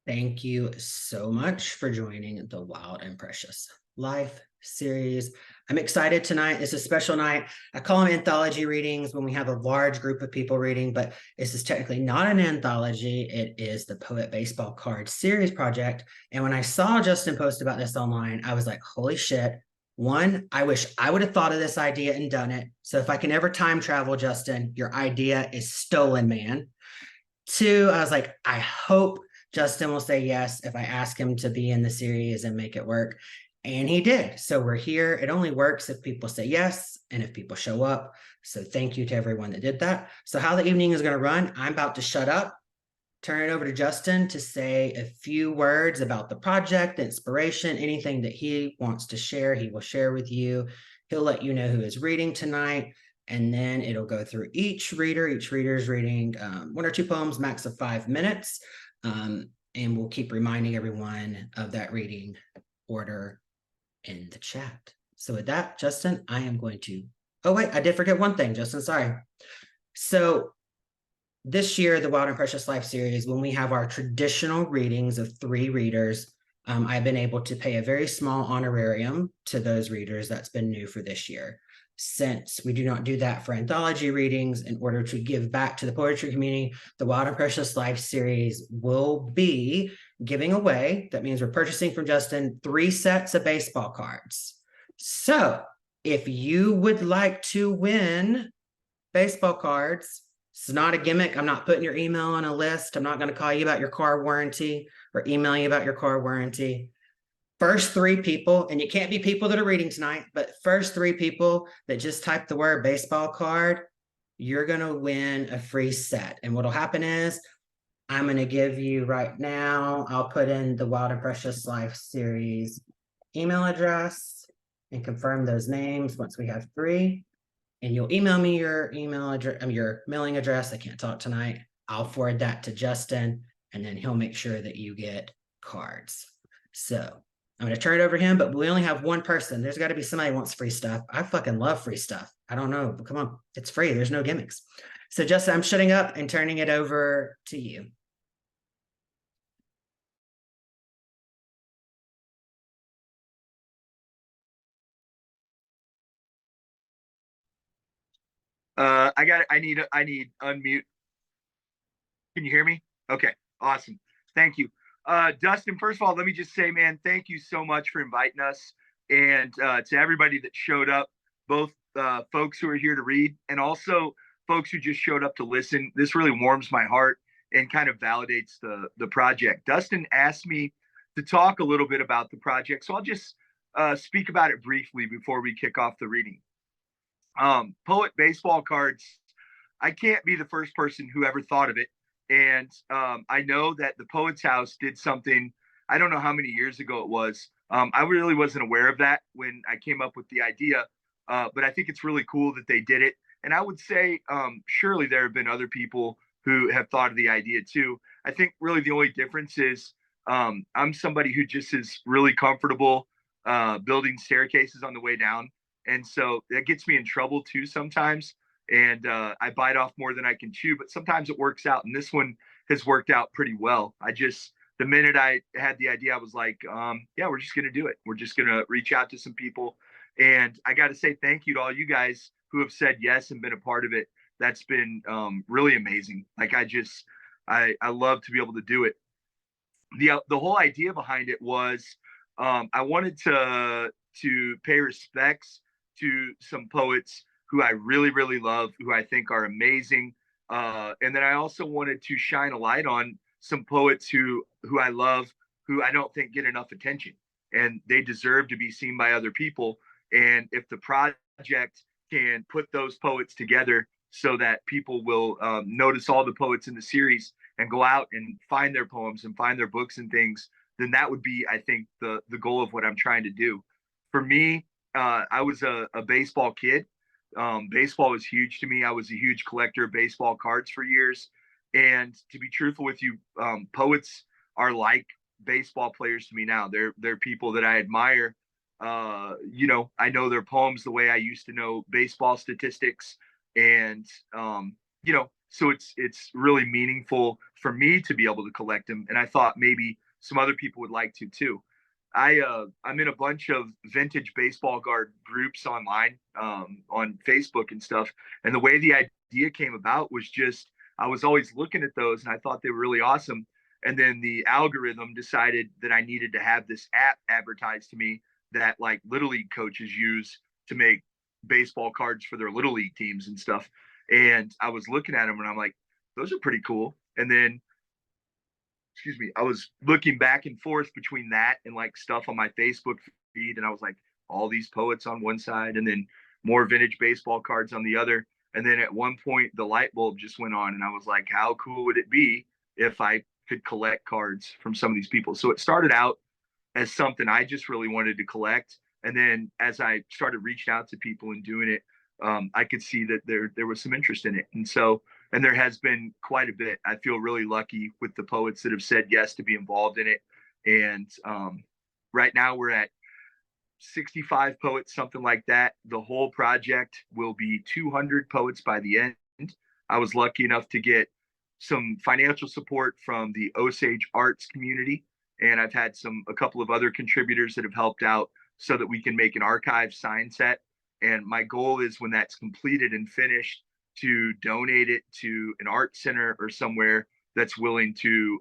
Thank you so much for joining the Wild and Precious Life series. I'm excited tonight. It's a special night. I call them anthology readings when we have a large group of people reading, but this is technically not an anthology. It is the Poet Baseball Card Series project. And when I saw Justin post about this online, I was like, holy shit. One, I wish I would have thought of this idea and done it. So if I can ever time travel, Justin, your idea is stolen, man. Two, I was like, I hope Justin will say yes if I ask him to be in the series and make it work. And he did. So we're here. It only works if people say yes and if people show up. So thank you to everyone that did that. So, how the evening is going to run, I'm about to shut up, turn it over to Justin to say a few words about the project, the inspiration, anything that he wants to share, he will share with you. He'll let you know who is reading tonight. And then it'll go through each reader. Each reader is reading one or two poems, max of 5 minutes. And we'll keep reminding everyone of that reading order in the chat. So with that, Justin, I am going to, oh wait, I did forget one thing, Justin, sorry. So this year, the Wild and Precious Life series, when we have our traditional readings of 3 readers, I've been able to pay a very small honorarium to those readers. That's been new for this year. Since we do not do that for anthology readings, in order to give back to the poetry community, the Wild and Precious Life series will be giving away, that means we're purchasing from Justin, 3 sets of baseball cards. So if you would like to win baseball cards, it's not a gimmick. I'm not putting your email on a list. I'm not going to call you about your car warranty or email you about your car warranty. First 3 people, and you can't be people that are reading tonight, but first 3 people that just type the word baseball card, you're going to win a free set. And what'll happen is I'm going to give you right now, I'll put in the Wild and Precious Life series email address and confirm those names once we have 3. And you'll email me your email address, your mailing address. I can't talk tonight. I'll forward that to Justin, and then he'll make sure that you get cards. So I'm going to turn it over to him, but we only have one person. There's got to be somebody who wants free stuff. I fucking love free stuff. I don't know, but come on, it's free. There's no gimmicks. So Justin, I'm shutting up and turning it over to you. I need unmute. Can you hear me? Okay, awesome. Thank you. Dustin, first of all, let me just say, man, thank you so much for inviting us. And to everybody that showed up, both folks who are here to read and also folks who just showed up to listen. This really warms my heart and kind of validates the project. Dustin asked me to talk a little bit about the project, so I'll just speak about it briefly before we kick off the reading. Poet baseball cards. I can't be the first person who ever thought of it. And I know that the Poets House did something, I don't know how many years ago it was. I really wasn't aware of that when I came up with the idea, but I think it's really cool that they did it. And I would say, surely there have been other people who have thought of the idea too. I think really the only difference is I'm somebody who just is really comfortable building staircases on the way down. And so that gets me in trouble too sometimes. And I bite off more than I can chew, but sometimes it works out. And this one has worked out pretty well. The minute I had the idea, I was like, yeah, we're just going to do it. We're just going to reach out to some people. And I got to say thank you to all you guys who have said yes and been a part of it. That's been really amazing. Like I love to be able to do it. The whole idea behind it was I wanted to pay respects to some poets who I really, really love, who I think are amazing. And then I also wanted to shine a light on some poets who I love, who I don't think get enough attention, and they deserve to be seen by other people. And if the project can put those poets together so that people will notice all the poets in the series and go out and find their poems and find their books and things, then that would be, I think, the goal of what I'm trying to do. For me, I was a baseball kid. Baseball was huge to me. I was a huge collector of baseball cards for years. And to be truthful with you, poets are like baseball players to me now. They're people that I admire. I know their poems the way I used to know baseball statistics. And So it's really meaningful for me to be able to collect them, and I thought maybe some other people would like to too. I'm in a bunch of vintage baseball card groups online, on Facebook and stuff. And the way the idea came about was just I was always looking at those and I thought they were really awesome. And then the algorithm decided that I needed to have this app advertised to me that like little league coaches use to make baseball cards for their little league teams and stuff. And I was looking at them and I'm like, those are pretty cool. And then excuse me, I was looking back and forth between that and like stuff on my Facebook feed, and I was like, all these poets on one side, and then more vintage baseball cards on the other. And then at one point, the light bulb just went on, and I was like, how cool would it be if I could collect cards from some of these people? So it started out as something I just really wanted to collect, and then as I started reaching out to people and doing it, I could see that there was some interest in it, and so and there has been quite a bit. I feel really lucky with the poets that have said yes to be involved in it, and right now we're at 65 poets, something like that. The whole project will be 200 poets by the end. I was lucky enough to get some financial support from the Osage arts community, and I've had a couple of other contributors that have helped out so that we can make an archive sign set. And my goal is when that's completed and finished to donate it to an art center or somewhere that's willing to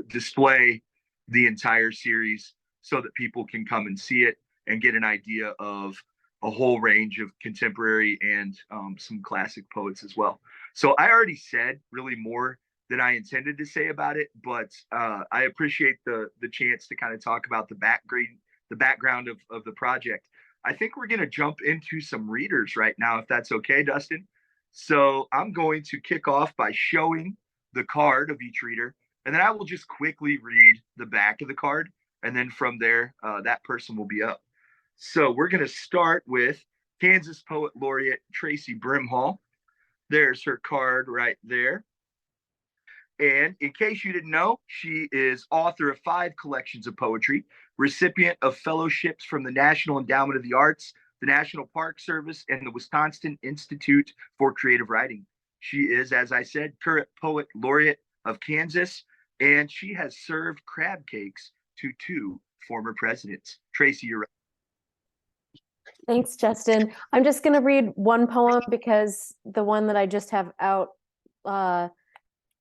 display the entire series so that people can come and see it and get an idea of a whole range of contemporary and some classic poets as well. So I already said really more than I intended to say about it, but I appreciate the chance to kind of talk about the background of the project. I think we're going to jump into some readers right now, if that's okay, Dustin. So I'm going to kick off by showing the card of each reader, and then I will just quickly read the back of the card, and then from there, that person will be up. So we're going to start with Kansas Poet Laureate Tracy Brimhall. There's her card right there. And in case you didn't know, she is author of 5 collections of poetry, recipient of fellowships from the National Endowment of the Arts, the National Park Service, and the Wisconsin Institute for Creative Writing. She is, as I said, current poet laureate of Kansas, and she has served crab cakes to 2 former presidents. Tracy, you're right. Thanks, Justin. I'm just going to read one poem because the one that I just have out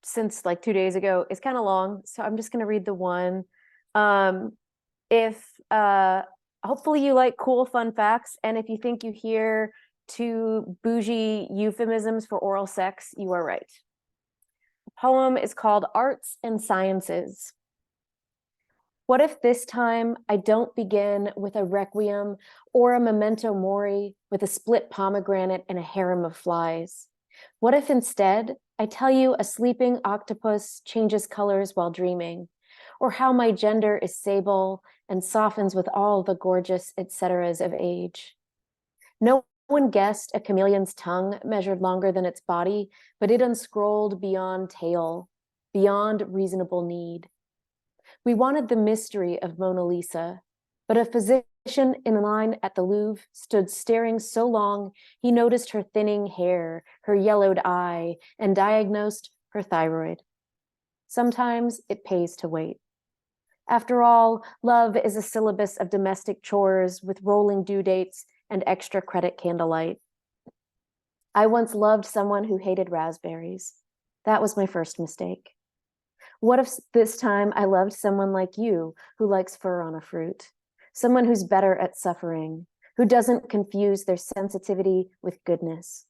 since like 2 days ago is kind of long. So I'm just going to read the one. If hopefully you like cool fun facts, and if you think you hear 2 bougie euphemisms for oral sex, you are right. The poem is called Arts and Sciences. What if this time I don't begin with a requiem or a memento mori with a split pomegranate and a harem of flies? What if instead I tell you a sleeping octopus changes colors while dreaming, or how my gender is sable and softens with all the gorgeous et ceteras of age? No one guessed a chameleon's tongue measured longer than its body, but it unscrolled beyond tale, beyond reasonable need. We wanted the mystery of Mona Lisa, but a physician in line at the Louvre stood staring so long he noticed her thinning hair, her yellowed eye, and diagnosed her thyroid. Sometimes it pays to wait. After all, love is a syllabus of domestic chores with rolling due dates and extra credit candlelight. I once loved someone who hated raspberries. That was my first mistake. What if this time I loved someone like you who likes fur on a fruit? Someone who's better at suffering, who doesn't confuse their sensitivity with goodness?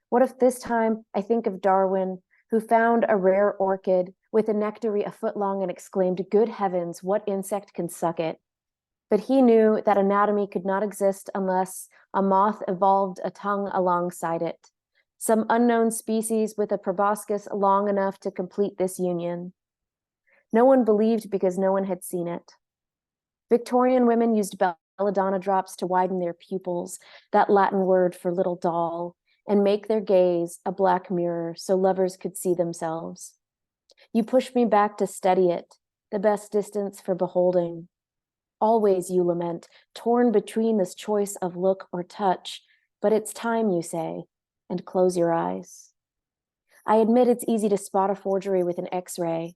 What if this time I think of Darwin, who found a rare orchid with a nectary a foot long and exclaimed, "Good heavens, what insect can suck it?" But he knew that anatomy could not exist unless a moth evolved a tongue alongside it, some unknown species with a proboscis long enough to complete this union. No one believed because no one had seen it. Victorian women used belladonna drops to widen their pupils, that Latin word for little doll, and make their gaze a black mirror so lovers could see themselves. You push me back to steady it, the best distance for beholding. Always you lament, torn between this choice of look or touch, but it's time, you say, and close your eyes. I admit it's easy to spot a forgery with an X-ray.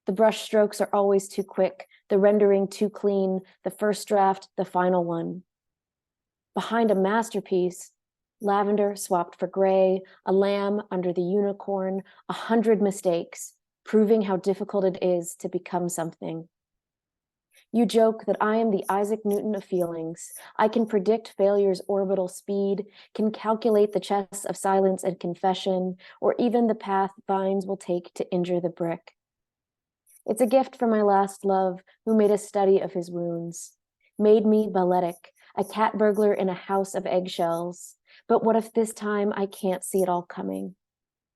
The brush strokes are always too quick, the rendering too clean, the first draft, the final one. Behind a masterpiece, lavender swapped for gray, a lamb under the unicorn, 100 mistakes, proving how difficult it is to become something. You joke that I am the Isaac Newton of feelings. I can predict failure's orbital speed, can calculate the chess of silence and confession, or even the path vines will take to injure the brick. It's a gift from my last love, who made a study of his wounds, made me balletic, a cat burglar in a house of eggshells. But what if this time I can't see it all coming?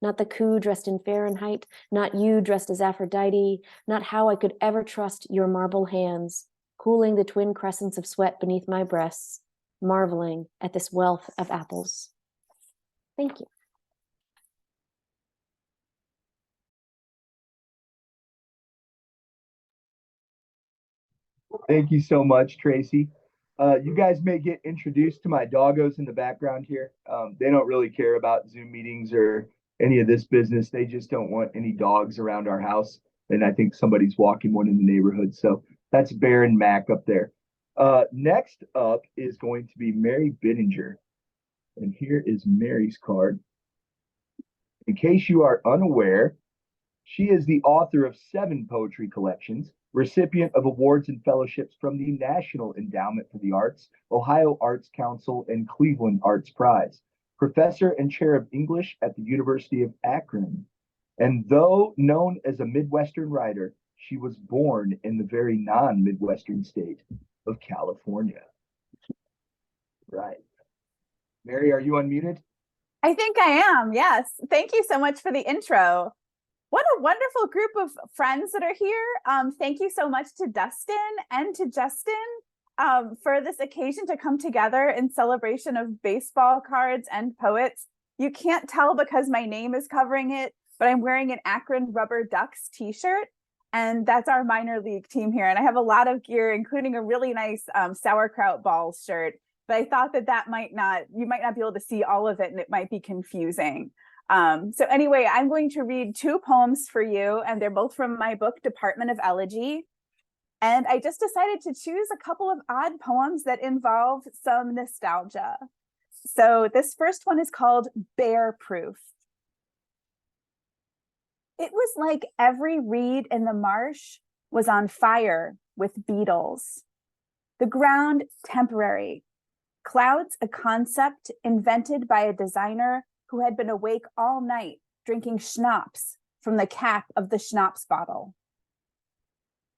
Not the coup dressed in Fahrenheit, not you dressed as Aphrodite, not how I could ever trust your marble hands, cooling the twin crescents of sweat beneath my breasts, marveling at this wealth of apples. Thank you. Thank you so much, Tracy. You guys may get introduced to my doggos in the background here. They don't really care about Zoom meetings or any of this business. They just don't want any dogs around our house. And I think somebody's walking one in the neighborhood. So that's Bear and Mac up there. Next up is going to be Mary Bittinger. And here is Mary's card. In case you are unaware, she is the author of 7 poetry collections, recipient of awards and fellowships from the National Endowment for the Arts, Ohio Arts Council, and Cleveland Arts Prize, professor and chair of English at the University of Akron. And though known as a Midwestern writer, she was born in the very non-Midwestern state of California. Right. Mary, are you unmuted? I think I am. Yes. Thank you so much for the intro. What a wonderful group of friends that are here. Thank you so much to Dustin and to Justin for this occasion to come together in celebration of baseball cards and poets. You can't tell because my name is covering it, but I'm wearing an Akron Rubber Ducks t-shirt, and that's our minor league team here. And I have a lot of gear, including a really nice sauerkraut balls shirt. But I thought that you might not be able to see all of it, and it might be confusing. So anyway, I'm going to read 2 poems for you, and they're both from my book, Department of Elegy. And I just decided to choose a couple of odd poems that involve some nostalgia. So this first one is called Bear Proof. It was like every reed in the marsh was on fire with beetles. The ground temporary. Clouds a concept invented by a designer who had been awake all night drinking schnapps from the cap of the schnapps bottle.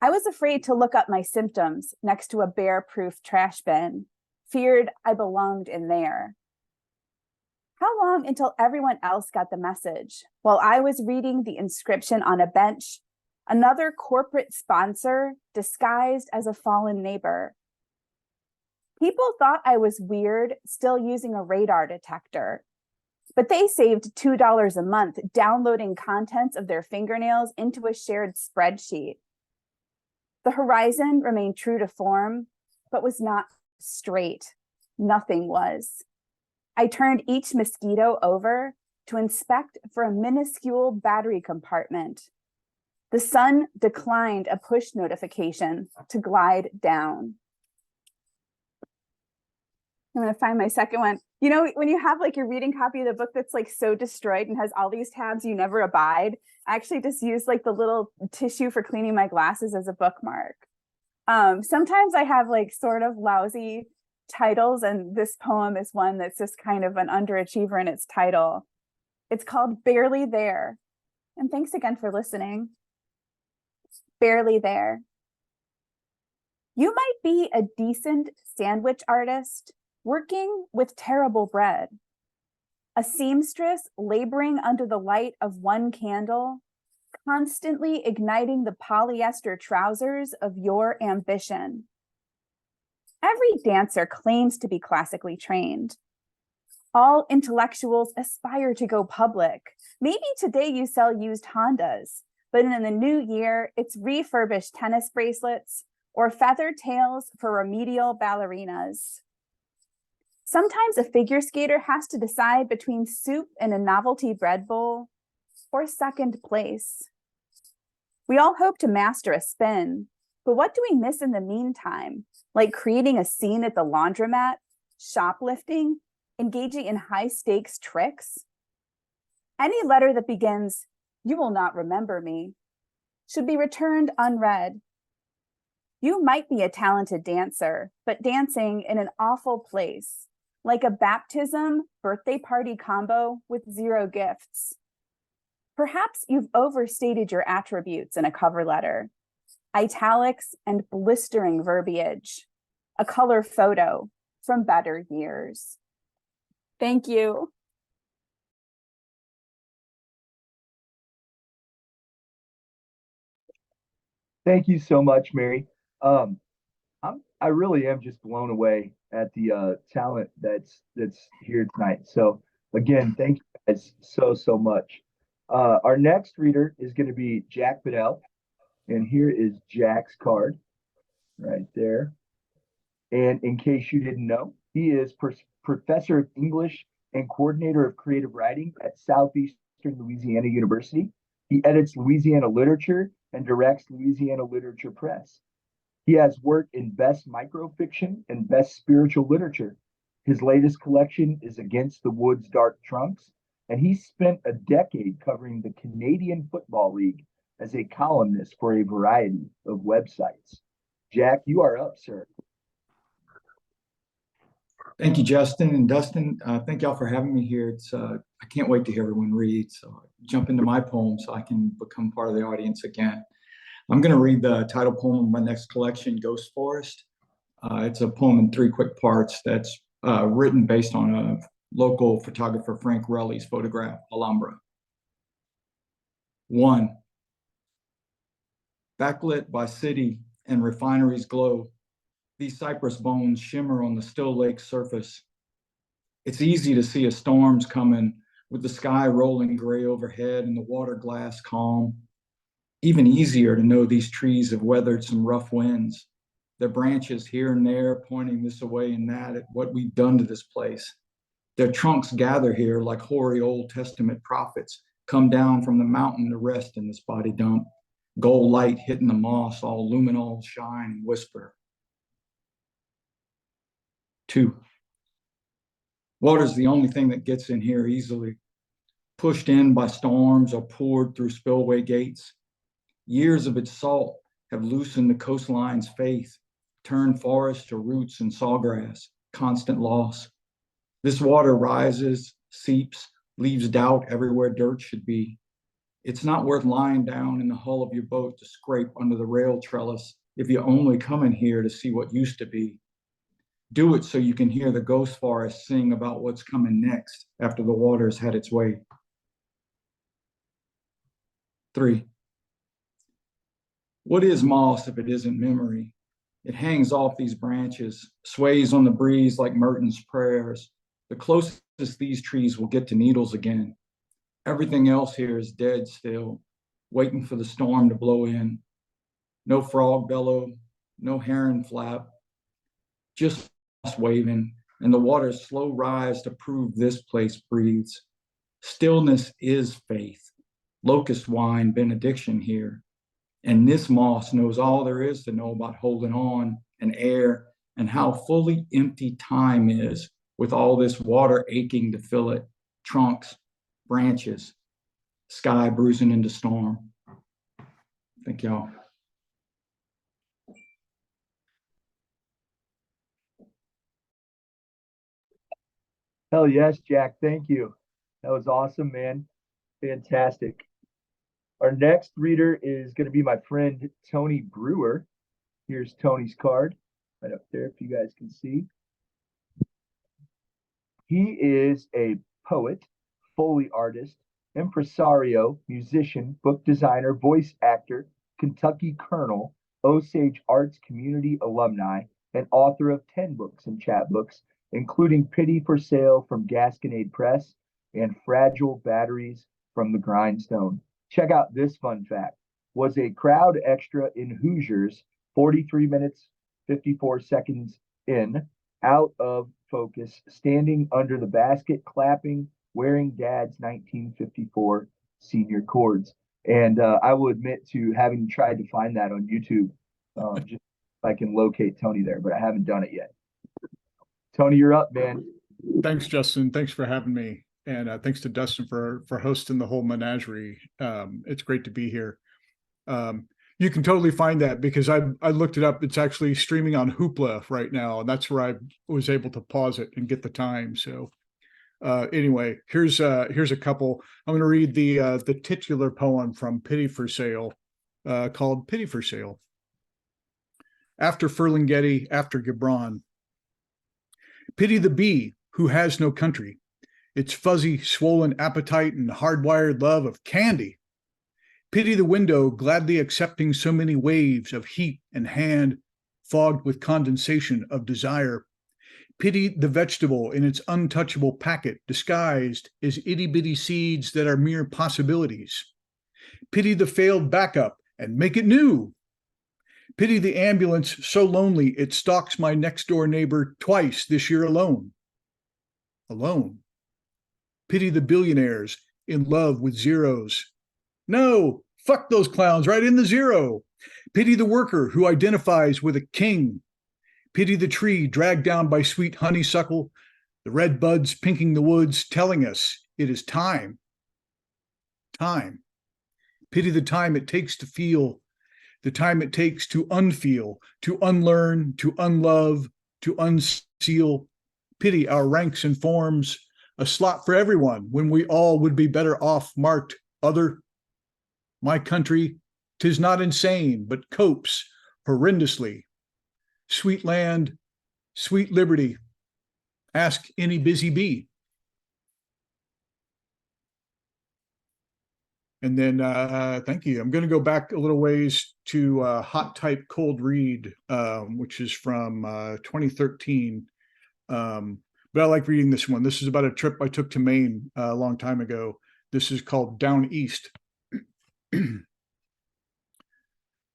I was afraid to look up my symptoms next to a bear-proof trash bin, feared I belonged in there. How long until everyone else got the message? While I was reading the inscription on a bench, another corporate sponsor disguised as a fallen neighbor. People thought I was weird, still using a radar detector, but they saved $2 a month downloading contents of their fingernails into a shared spreadsheet. The horizon remained true to form, but was not straight. Nothing was. I turned each mosquito over to inspect for a minuscule battery compartment. The sun declined a push notification to glide down. I'm going to find my second one. You know, when you have like your reading copy of the book that's like so destroyed and has all these tabs you never abide, I actually just use like the little tissue for cleaning my glasses as a bookmark. Sometimes I have like sort of lousy titles, and this poem is one that's just kind of an underachiever in its title. It's called Barely There. And thanks again for listening. Barely There. You might be a decent sandwich artist working with terrible bread, a seamstress laboring under the light of one candle, constantly igniting the polyester trousers of your ambition. Every dancer claims to be classically trained. All intellectuals aspire to go public. Maybe today you sell used Hondas, but in the new year, it's refurbished tennis bracelets or feather tails for remedial ballerinas. Sometimes a figure skater has to decide between soup and a novelty bread bowl, or second place. We all hope to master a spin, but what do we miss in the meantime? Like creating a scene at the laundromat, shoplifting, engaging in high-stakes tricks? Any letter that begins, "You will not remember me," should be returned unread. You might be a talented dancer, but dancing in an awful place, like a baptism birthday party combo with 0 gifts. Perhaps you've overstated your attributes in a cover letter. Italics and blistering verbiage, a color photo from better years. Thank you. Thank you so much, Mary. I really am just blown away at the talent that's here tonight. So again, thank you guys so much. Our next reader is going to be Jack Bedell, and here is Jack's card right there. And in case you didn't know, he is professor of English and coordinator of creative writing at Southeastern Louisiana University. He edits Louisiana Literature and directs Louisiana Literature Press. He has worked in best microfiction and best spiritual literature. His latest collection is Against the Wood's Dark Trunks, and he spent a decade covering the Canadian Football League as a columnist for a variety of websites. Jack, you are up, sir. Thank you, Justin and Dustin. Thank y'all for having me here. I can't wait to hear everyone read. So jump into my poem so I can become part of the audience again. I'm going to read the title poem of my next collection, Ghost Forest. It's a poem in 3 quick parts that's written based on a local photographer, Frank Relly's photograph, Alhambra. 1. Backlit by city and refineries glow, these cypress bones shimmer on the still lake surface. It's easy to see a storm's coming with the sky rolling gray overhead and the water glass calm. Even easier to know these trees have weathered some rough winds, their branches here and there pointing this way and that at what we've done to this place. Their trunks gather here like hoary Old Testament prophets, come down from the mountain to rest in this body dump. Gold light hitting the moss, all luminol shine and whisper. 2. Water's the only thing that gets in here easily, pushed in by storms or poured through spillway gates. Years of its salt have loosened the coastline's faith, turned forest to roots and sawgrass, constant loss. This water rises, seeps, leaves doubt everywhere dirt should be. It's not worth lying down in the hull of your boat to scrape under the rail trellis if you only come in here to see what used to be. Do it so you can hear the ghost forest sing about what's coming next after the water's had its way. 3. What is moss if it isn't memory? It hangs off these branches, sways on the breeze like Merton's prayers. The closest these trees will get to needles again. Everything else here is dead still, waiting for the storm to blow in. No frog bellow, no heron flap, just waving, and the water's slow rise to prove this place breathes. Stillness is faith, locust wine benediction here. And this moss knows all there is to know about holding on and air and how fully empty time is with all this water aching to fill it, trunks, branches, sky bruising into storm. Thank y'all. Hell yes, Jack. Thank you. That was awesome, man. Fantastic. Our next reader is going to be my friend Tony Brewer. Here's Tony's card right up there, if you guys can see. He is a poet, Foley artist, impresario, musician, book designer, voice actor, Kentucky Colonel, Osage Arts Community alumni, and author of 10 books and chapbooks, including Pity for Sale from Gasconade Press and Fragile Batteries from the Grindstone. Check out this fun fact. Was a crowd extra in Hoosiers 43 minutes, 54 seconds in, out of focus, standing under the basket, clapping, wearing Dad's 1954 senior chords. And I will admit to having tried to find that on YouTube, just if I can locate Tony there, but I haven't done it yet. Tony, you're up, man. Thanks, Justin. Thanks for having me. And thanks to Dustin for hosting the whole menagerie. It's great to be here. You can totally find that because I looked it up. It's actually streaming on Hoopla right now. And that's where I was able to pause it and get the time. So anyway, here's a couple. I'm going to read the titular poem from Pity for Sale called Pity for Sale. After Ferlinghetti, after Gibran. Pity the bee who has no country, its fuzzy, swollen appetite and hardwired love of candy. Pity the window gladly accepting so many waves of heat and hand fogged with condensation of desire. Pity the vegetable in its untouchable packet disguised as itty-bitty seeds that are mere possibilities. Pity the failed backup and make it new. Pity the ambulance so lonely it stalks my next-door neighbor twice this year alone. Alone. Pity the billionaires in love with zeros. No, fuck those clowns right in the zero. Pity the worker who identifies with a king. Pity the tree dragged down by sweet honeysuckle, the red buds pinking the woods, telling us it is time. Time. Pity the time it takes to feel, the time it takes to unfeel, to unlearn, to unlove, to unseal. Pity our ranks and forms, a slot for everyone when we all would be better off marked other. My country, 'tis not insane, but copes horrendously. Sweet land, sweet liberty, ask any busy bee. And then, thank you. I'm going to go back a little ways to Hot Type Cold Read, which is from 2013. But I like reading this one. This is about a trip I took to Maine a long time ago. This is called Down East.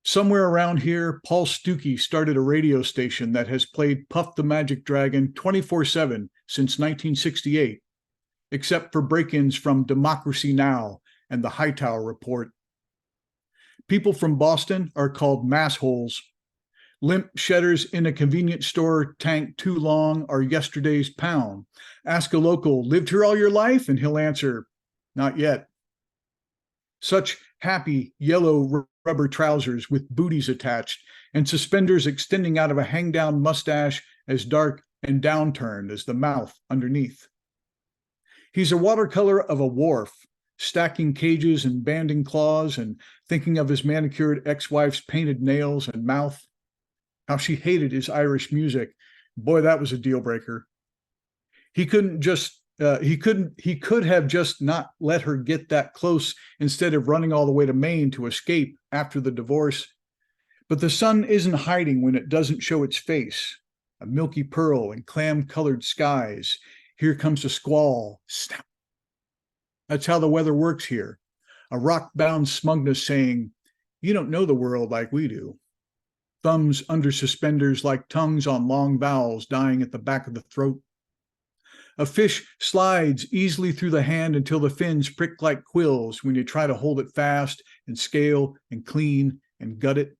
Somewhere around here, Paul Stuckey started a radio station that has played Puff the Magic Dragon 24/7 since 1968, except for break-ins from Democracy Now! And the Hightower Report. People from Boston are called massholes. Limp shedders in a convenience store tank too long are yesterday's pound. Ask a local, lived here all your life? And he'll answer, not yet. Such happy yellow rubber trousers with booties attached and suspenders extending out of a hang-down mustache as dark and downturned as the mouth underneath. He's a watercolor of a wharf, stacking cages and banding claws and thinking of his manicured ex-wife's painted nails and mouth. How she hated his Irish music. Boy, that was a deal breaker. He could have just not let her get that close instead of running all the way to Maine to escape after the divorce. But the sun isn't hiding when it doesn't show its face. A milky pearl in clam-colored skies. Here comes a squall. Snap. That's how the weather works here. A rock-bound smugness saying, you don't know the world like we do. Thumbs under suspenders like tongues on long vowels dying at the back of the throat. A fish slides easily through the hand until the fins prick like quills when you try to hold it fast and scale and clean and gut it.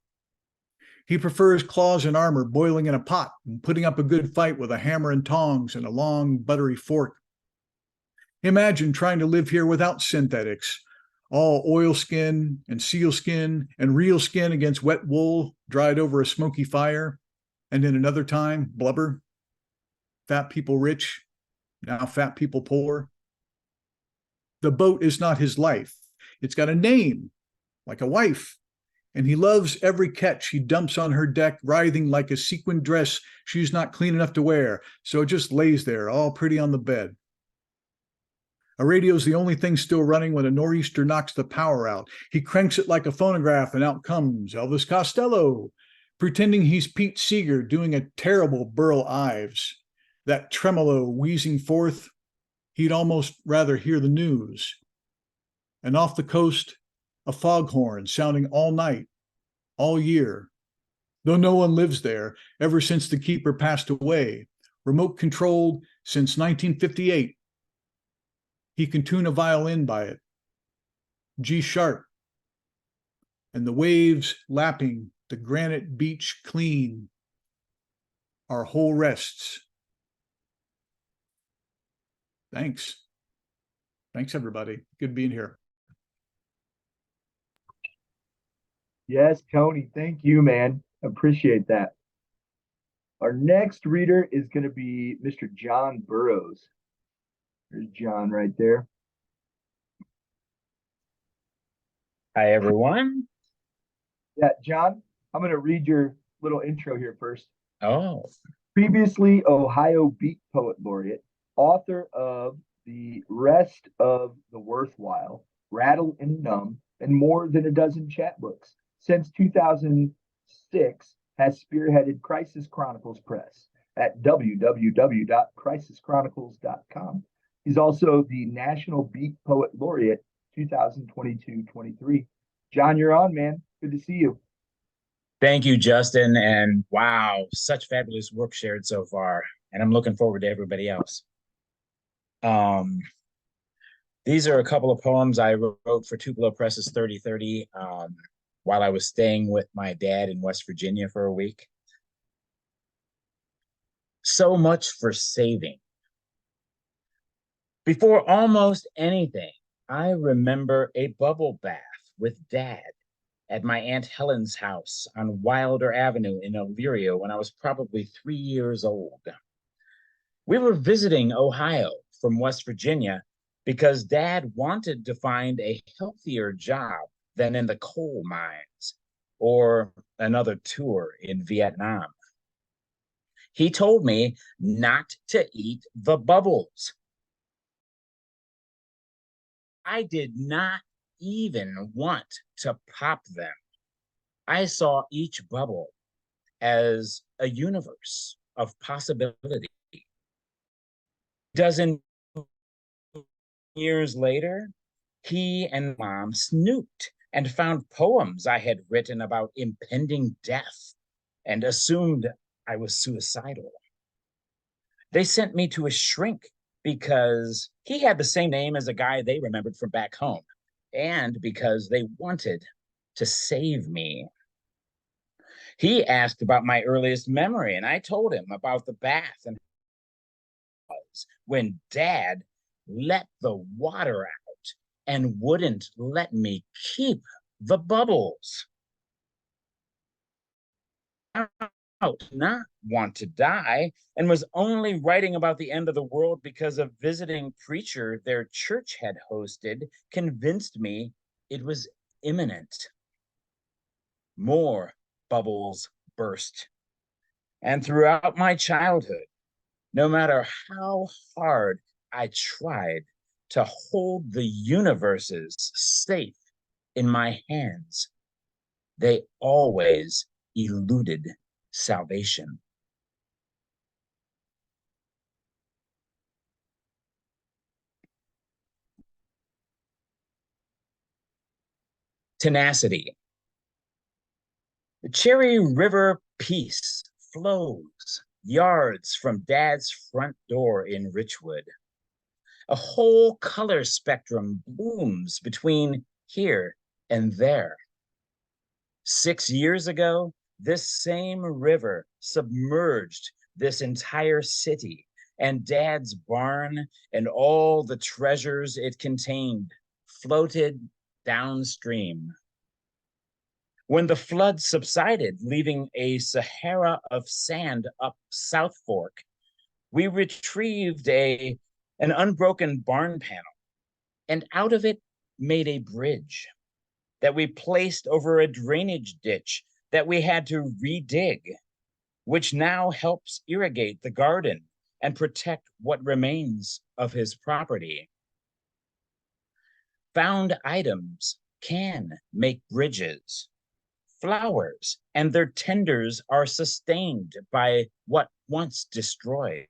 He prefers claws and armor boiling in a pot and putting up a good fight with a hammer and tongs and a long buttery fork. Imagine trying to live here without synthetics, all oilskin and sealskin and real skin against wet wool dried over a smoky fire, and in another time, blubber. Fat people rich, now fat people poor. The boat is not his life. It's got a name, like a wife, and he loves every catch he dumps on her deck, writhing like a sequined dress she's not clean enough to wear, so it just lays there, all pretty on the bed. A radio's the only thing still running when a nor'easter knocks the power out. He cranks it like a phonograph, and out comes Elvis Costello, pretending he's Pete Seeger doing a terrible Burl Ives. That tremolo wheezing forth, he'd almost rather hear the news. And off the coast, a foghorn sounding all night, all year. Though no one lives there, ever since the keeper passed away, remote controlled since 1958. He can tune a violin by it. G sharp. And the waves lapping the granite beach clean. Our whole rests. Thanks. Thanks, everybody. Good being here. Yes, Tony, thank you, man. Appreciate that. Our next reader is going to be Mr. John Burrows. There's John right there. Hi, everyone. Yeah, John, I'm going to read your little intro here first. Oh, Previously Ohio Beat Poet Laureate, author of The Rest of the Worthwhile, Rattle and Numb, and more than a dozen chapbooks. Since 2006, has spearheaded Crisis Chronicles Press at www.crisischronicles.com. He's also the National Beat Poet Laureate 2022-23. John, you're on, man. Good to see you. thank you, Justin. And wow, such fabulous work shared so far. And I'm looking forward to everybody else. These are a couple of poems I wrote for Tupelo Press's 3030 while I was staying with my dad in West Virginia for a week. So much for saving. Before almost anything, I remember a bubble bath with Dad at my Aunt Helen's house on Wilder Avenue in Elyria when I was probably 3 years old. We were visiting Ohio from West Virginia because Dad wanted to find a healthier job than in the coal mines or another tour in Vietnam. He told me not to eat the bubbles. I did not even want to pop them. I saw each bubble as a universe of possibility. A dozen years later, he and Mom snooped and found poems I had written about impending death and assumed I was suicidal. They sent me to a shrink because he had the same name as a guy they remembered from back home, and because they wanted to save me. He asked about my earliest memory, and I told him about the bath and when Dad let the water out and wouldn't let me keep the bubbles. Not want to die, and was only writing about the end of the world because a visiting preacher their church had hosted convinced me it was imminent. More bubbles burst. And throughout my childhood, no matter how hard I tried to hold the universes safe in my hands, they always eluded salvation. Tenacity. The Cherry River Peace flows yards from Dad's front door in Richwood. A whole color spectrum blooms between here and there. 6 years ago, this same river submerged this entire city, and Dad's barn and all the treasures it contained floated downstream. When the flood subsided, leaving a Sahara of sand up South Fork, we retrieved an unbroken barn panel, and out of it made a bridge that we placed over a drainage ditch that we had to redig, which now helps irrigate the garden and protect what remains of his property. Found items can make bridges. Flowers and their tenders are sustained by what once destroyed.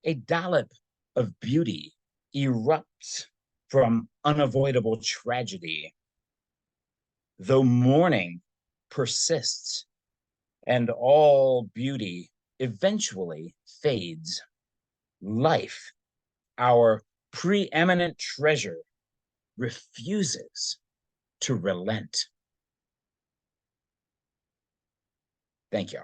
A dollop of beauty erupts from unavoidable tragedy. Though mourning persists and all beauty eventually fades, life, our preeminent treasure, refuses to relent. Thank y'all.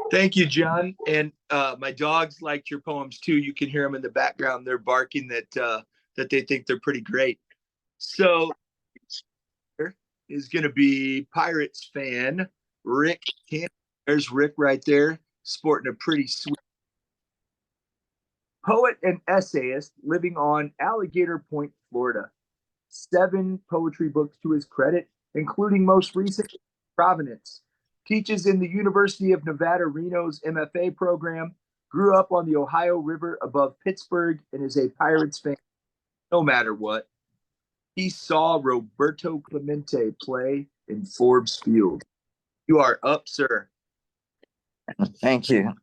Thank you, John. And my dogs liked your poems too. You can hear them in the background. They're barking that they think they're pretty great. So here is going to be Pirates fan Rick Camp. There's Rick right there, sporting a pretty sweet poet and essayist living on Alligator Point, Florida. 7 poetry books to his credit, including most recent Provenance. Teaches in the University of Nevada, Reno's MFA program. Grew up on the Ohio River above Pittsburgh and is a Pirates fan no matter what. He saw Roberto Clemente play in Forbes Field. You are up, sir. Thank you,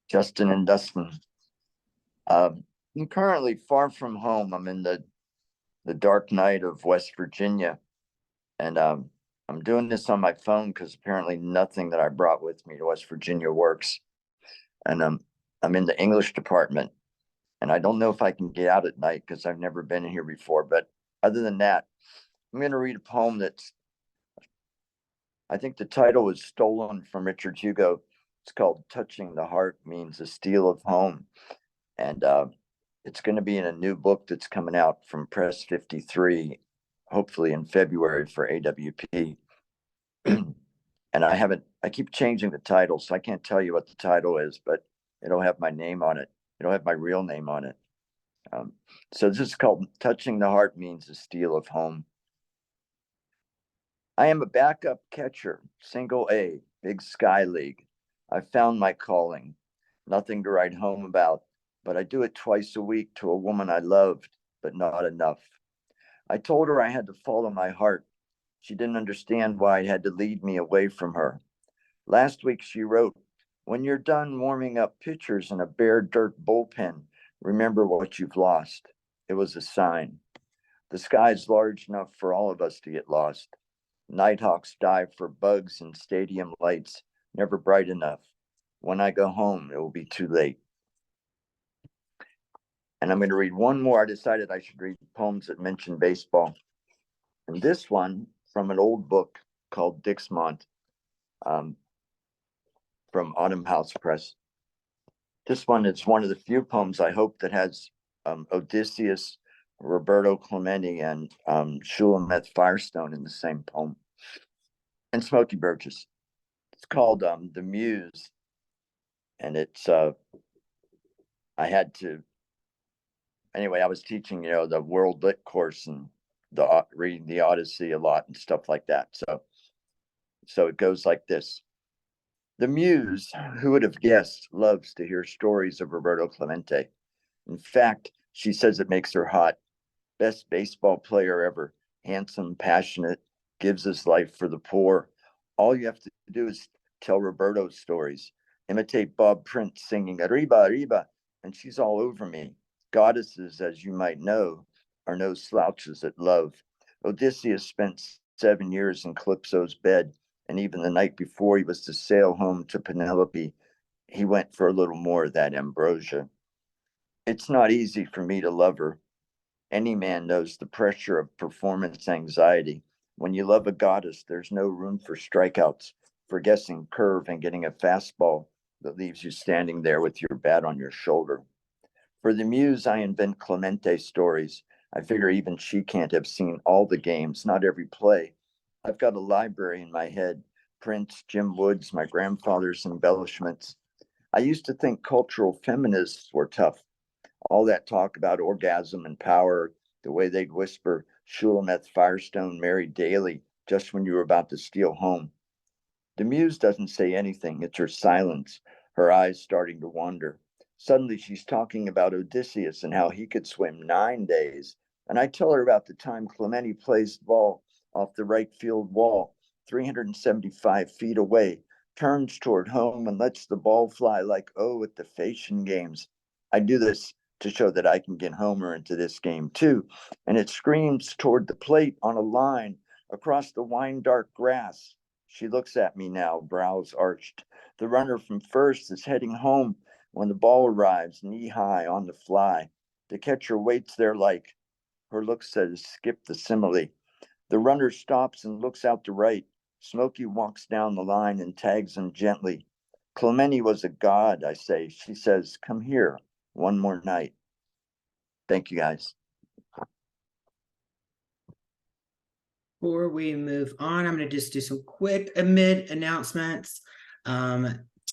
Justin and Dustin. I'm currently far from home. I'm in the dark night of West Virginia, and I'm doing this on my phone because apparently nothing that I brought with me to West Virginia works. And I'm in the English department, and I don't know if I can get out at night because I've never been in here before. But other than that, I'm going to read a poem that's, I think the title was stolen from Richard Hugo. It's called "Touching the Heart Means the Steel of Home." And it's going to be in a new book that's coming out from Press 53, hopefully in February for AWP. And I keep changing the title, so I can't tell you what the title is, but it'll have my name on it. It'll have my real name on it. So this is called "Touching the Heart Means the Steel of Home." I am a backup catcher, single A, Big Sky League. I found my calling. Nothing to write home about, but I do it twice a week to a woman I loved, but not enough. I told her I had to follow my heart. She didn't understand why it had to lead me away from her. Last week she wrote, "When you're done warming up pitchers in a bare dirt bullpen, remember what you've lost." It was a sign. The sky's large enough for all of us to get lost. Nighthawks dive for bugs and stadium lights, never bright enough. When I go home, it will be too late. And I'm going to read one more. I decided I should read poems that mention baseball. And this one from an old book called Dixmont, from Autumn House Press. This one is one of the few poems I hope that has Odysseus, Roberto Clemente, and Shulamith Firestone in the same poem. And Smokey Burgess. It's called The Muse. And it's, I had to, anyway, I was teaching, the World Lit course and reading the Odyssey a lot and stuff like that. So it goes like this. The Muse, who would have guessed, loves to hear stories of Roberto Clemente. In fact, she says it makes her hot. Best baseball player ever. Handsome, passionate, gives his life for the poor. All you have to do is tell Roberto's stories. Imitate Bob Prince singing Arriba, Arriba, and she's all over me. Goddesses, as you might know, are no slouches at love. Odysseus spent 7 years in Calypso's bed, and even the night before he was to sail home to Penelope, he went for a little more of that ambrosia. It's not easy for me to love her. Any man knows the pressure of performance anxiety. When you love a goddess, there's no room for strikeouts, for guessing curve and getting a fastball that leaves you standing there with your bat on your shoulder. For the Muse, I invent Clemente stories. I figure even she can't have seen all the games, not every play. I've got a library in my head, Prince, Jim Woods, my grandfather's embellishments. I used to think cultural feminists were tough. All that talk about orgasm and power, the way they'd whisper, Shulamith Firestone married daily just when you were about to steal home. The Muse doesn't say anything. It's her silence, her eyes starting to wander. Suddenly she's talking about Odysseus and how he could swim 9 days. And I tell her about the time Clemente plays ball off the right field wall, 375 feet away, turns toward home and lets the ball fly like at the Phasian games. I do this to show that I can get Homer into this game too. And it screams toward the plate on a line across the wine dark grass. She looks at me now, brows arched. The runner from first is heading home when the ball arrives, knee high on the fly. The catcher waits there like her look says, skip the simile. The runner stops and looks out to right. Smokey walks down the line and tags him gently. Clementi was a god, I say. She says, come here one more night. Thank you, guys. Before we move on, I'm going to just do some quick amid announcements. I'm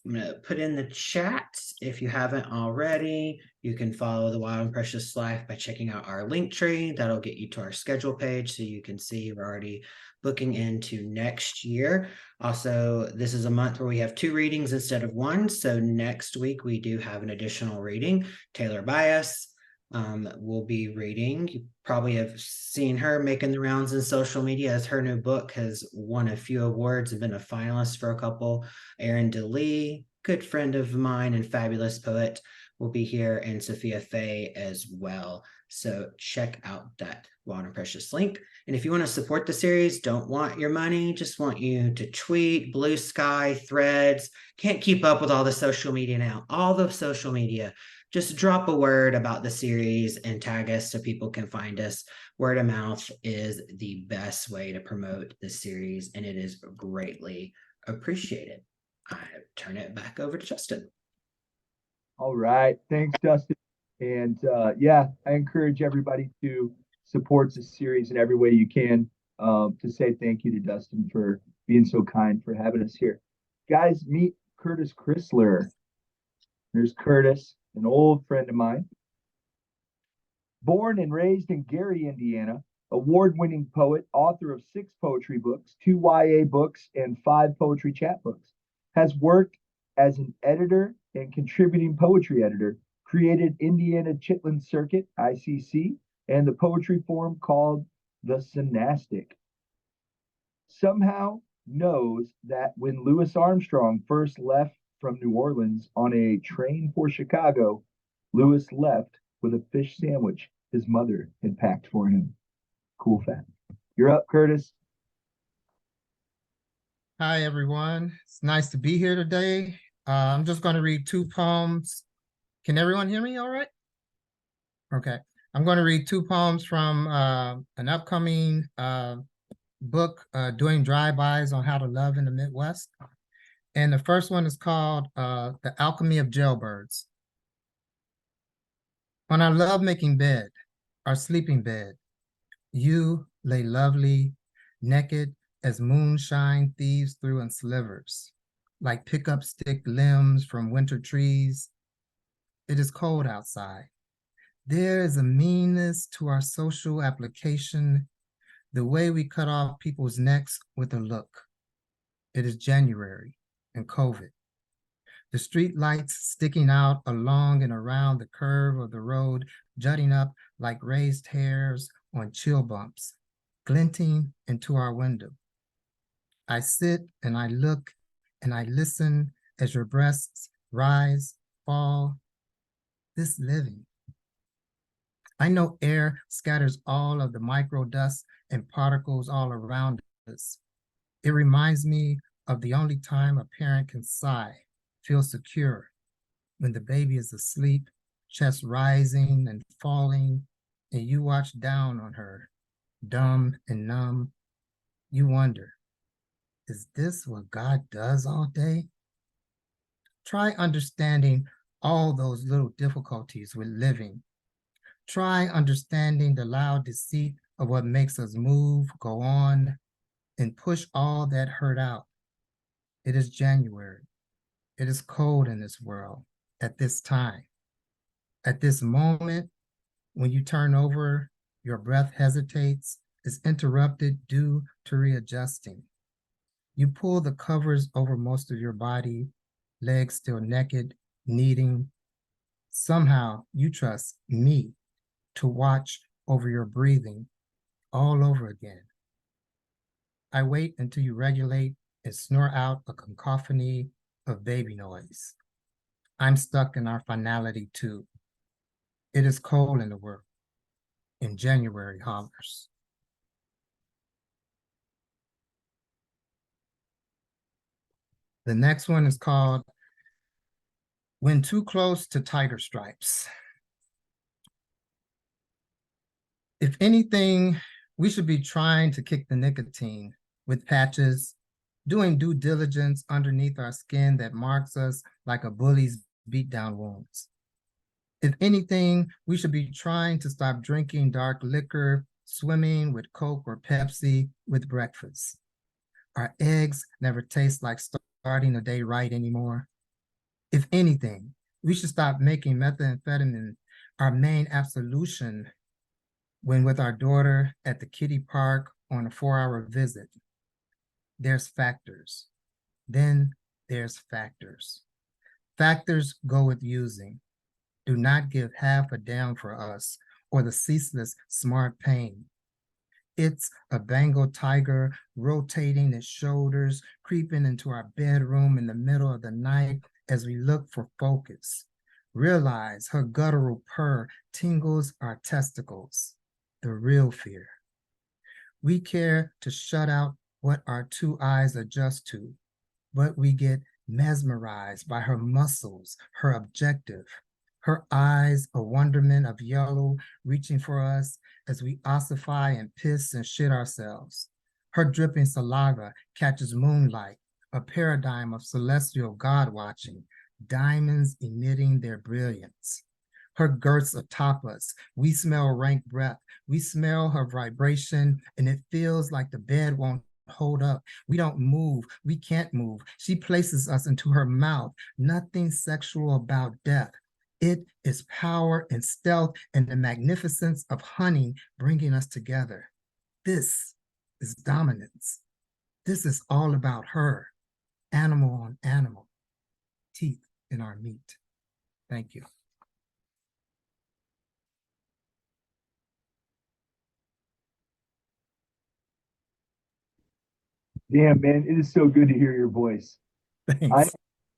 going to put in the chat, if you haven't already, you can follow the Wild and Precious Life by checking out our link tree. That'll get you to our schedule page so you can see we're already looking into next year. Also, this is a month where we have 2 readings instead of 1. So next week we do have an additional reading. Taylor Bias will be reading. You probably have seen her making the rounds in social media as her new book has won a few awards and been a finalist for a couple. Erin DeLee, good friend of mine and fabulous poet, will be here, and Sophia Faye as well. So check out that Wild and Precious link. And if you want to support the series, don't want your money, just want you to tweet, Blue Sky, Threads. Can't keep up with all the social media now. All the social media. Just drop a word about the series and tag us so people can find us. Word of mouth is the best way to promote the series, and it is greatly appreciated. I turn it back over to Justin. All right. Thanks, Dustin. And yeah, I encourage everybody to support the series in every way you can. To say thank you to Dustin for being so kind, for having us here. Guys, meet Curtis Chrysler. There's Curtis, an old friend of mine. Born and raised in Gary, Indiana, award-winning poet, author of 6 poetry books, 2 YA books, and 5 poetry chapbooks. Has worked as an editor and contributing poetry editor, created Indiana Chitlin Circuit, ICC, and the poetry forum called The Synastic. Somehow knows that when Louis Armstrong first left from New Orleans on a train for Chicago, Louis left with a fish sandwich his mother had packed for him. Cool fact. You're up, Curtis. Hi, everyone. It's nice to be here today. I'm just going to read 2 poems. Can everyone hear me all right? Okay. I'm going to read 2 poems from an upcoming book, doing drive-bys on how to love in the Midwest. And the first one is called The Alchemy of Jailbirds. On our love-making bed, our sleeping bed, you lay lovely, naked as moonshine thieves through in slivers, like pickup stick limbs from winter trees. It is cold outside. There is a meanness to our social application, the way we cut off people's necks with a look. It is January and COVID. The street lights sticking out along and around the curve of the road, jutting up like raised hairs on chill bumps, glinting into our window. I sit and I look and I listen as your breasts rise, fall. This living. I know air scatters all of the micro dust and particles all around us. It reminds me of the only time a parent can sigh, feel secure, when the baby is asleep, chest rising and falling, and you watch down on her, dumb and numb. You wonder, is this what God does all day? Try understanding all those little difficulties with living. Try understanding the loud deceit of what makes us move, go on, and push all that hurt out. It is January. It is cold in this world at this time. At this moment, when you turn over, your breath hesitates, is interrupted due to readjusting. You pull the covers over most of your body, legs still naked, kneading. Somehow you trust me to watch over your breathing all over again. I wait until you regulate and snore out a cacophony of baby noise. I'm stuck in our finality too. It is cold in the world, in January hollers. The next one is called When Too Close to Tighter Stripes. If anything, we should be trying to kick the nicotine with patches, doing due diligence underneath our skin that marks us like a bully's beatdown wounds. If anything, we should be trying to stop drinking dark liquor, swimming with Coke or Pepsi with breakfast. Our eggs never taste like starting the day right anymore. If anything, we should stop making methamphetamine our main absolution when with our daughter at the kiddie park on a 4-hour visit. There's factors. Then there's factors. Factors go with using. Do not give half a damn for us or the ceaseless smart pain. It's a Bengal tiger rotating its shoulders, creeping into our bedroom in the middle of the night as we look for focus. Realize her guttural purr tingles our testicles. The real fear. We care to shut out what our 2 eyes adjust to, but we get mesmerized by her muscles, her objective, her eyes a wonderment of yellow reaching for us as we ossify and piss and shit ourselves. Her dripping saliva catches moonlight, a paradigm of celestial God watching, diamonds emitting their brilliance. Her girths atop us. We smell rank breath. We smell her vibration, and it feels like the bed won't hold up. We don't move. We can't move. She places us into her mouth. Nothing sexual about death. It is power and stealth and the magnificence of honey bringing us together. This is dominance. This is all about her. Animal on animal. Teeth in our meat. Thank you. Damn, man, it is so good to hear your voice. Thanks.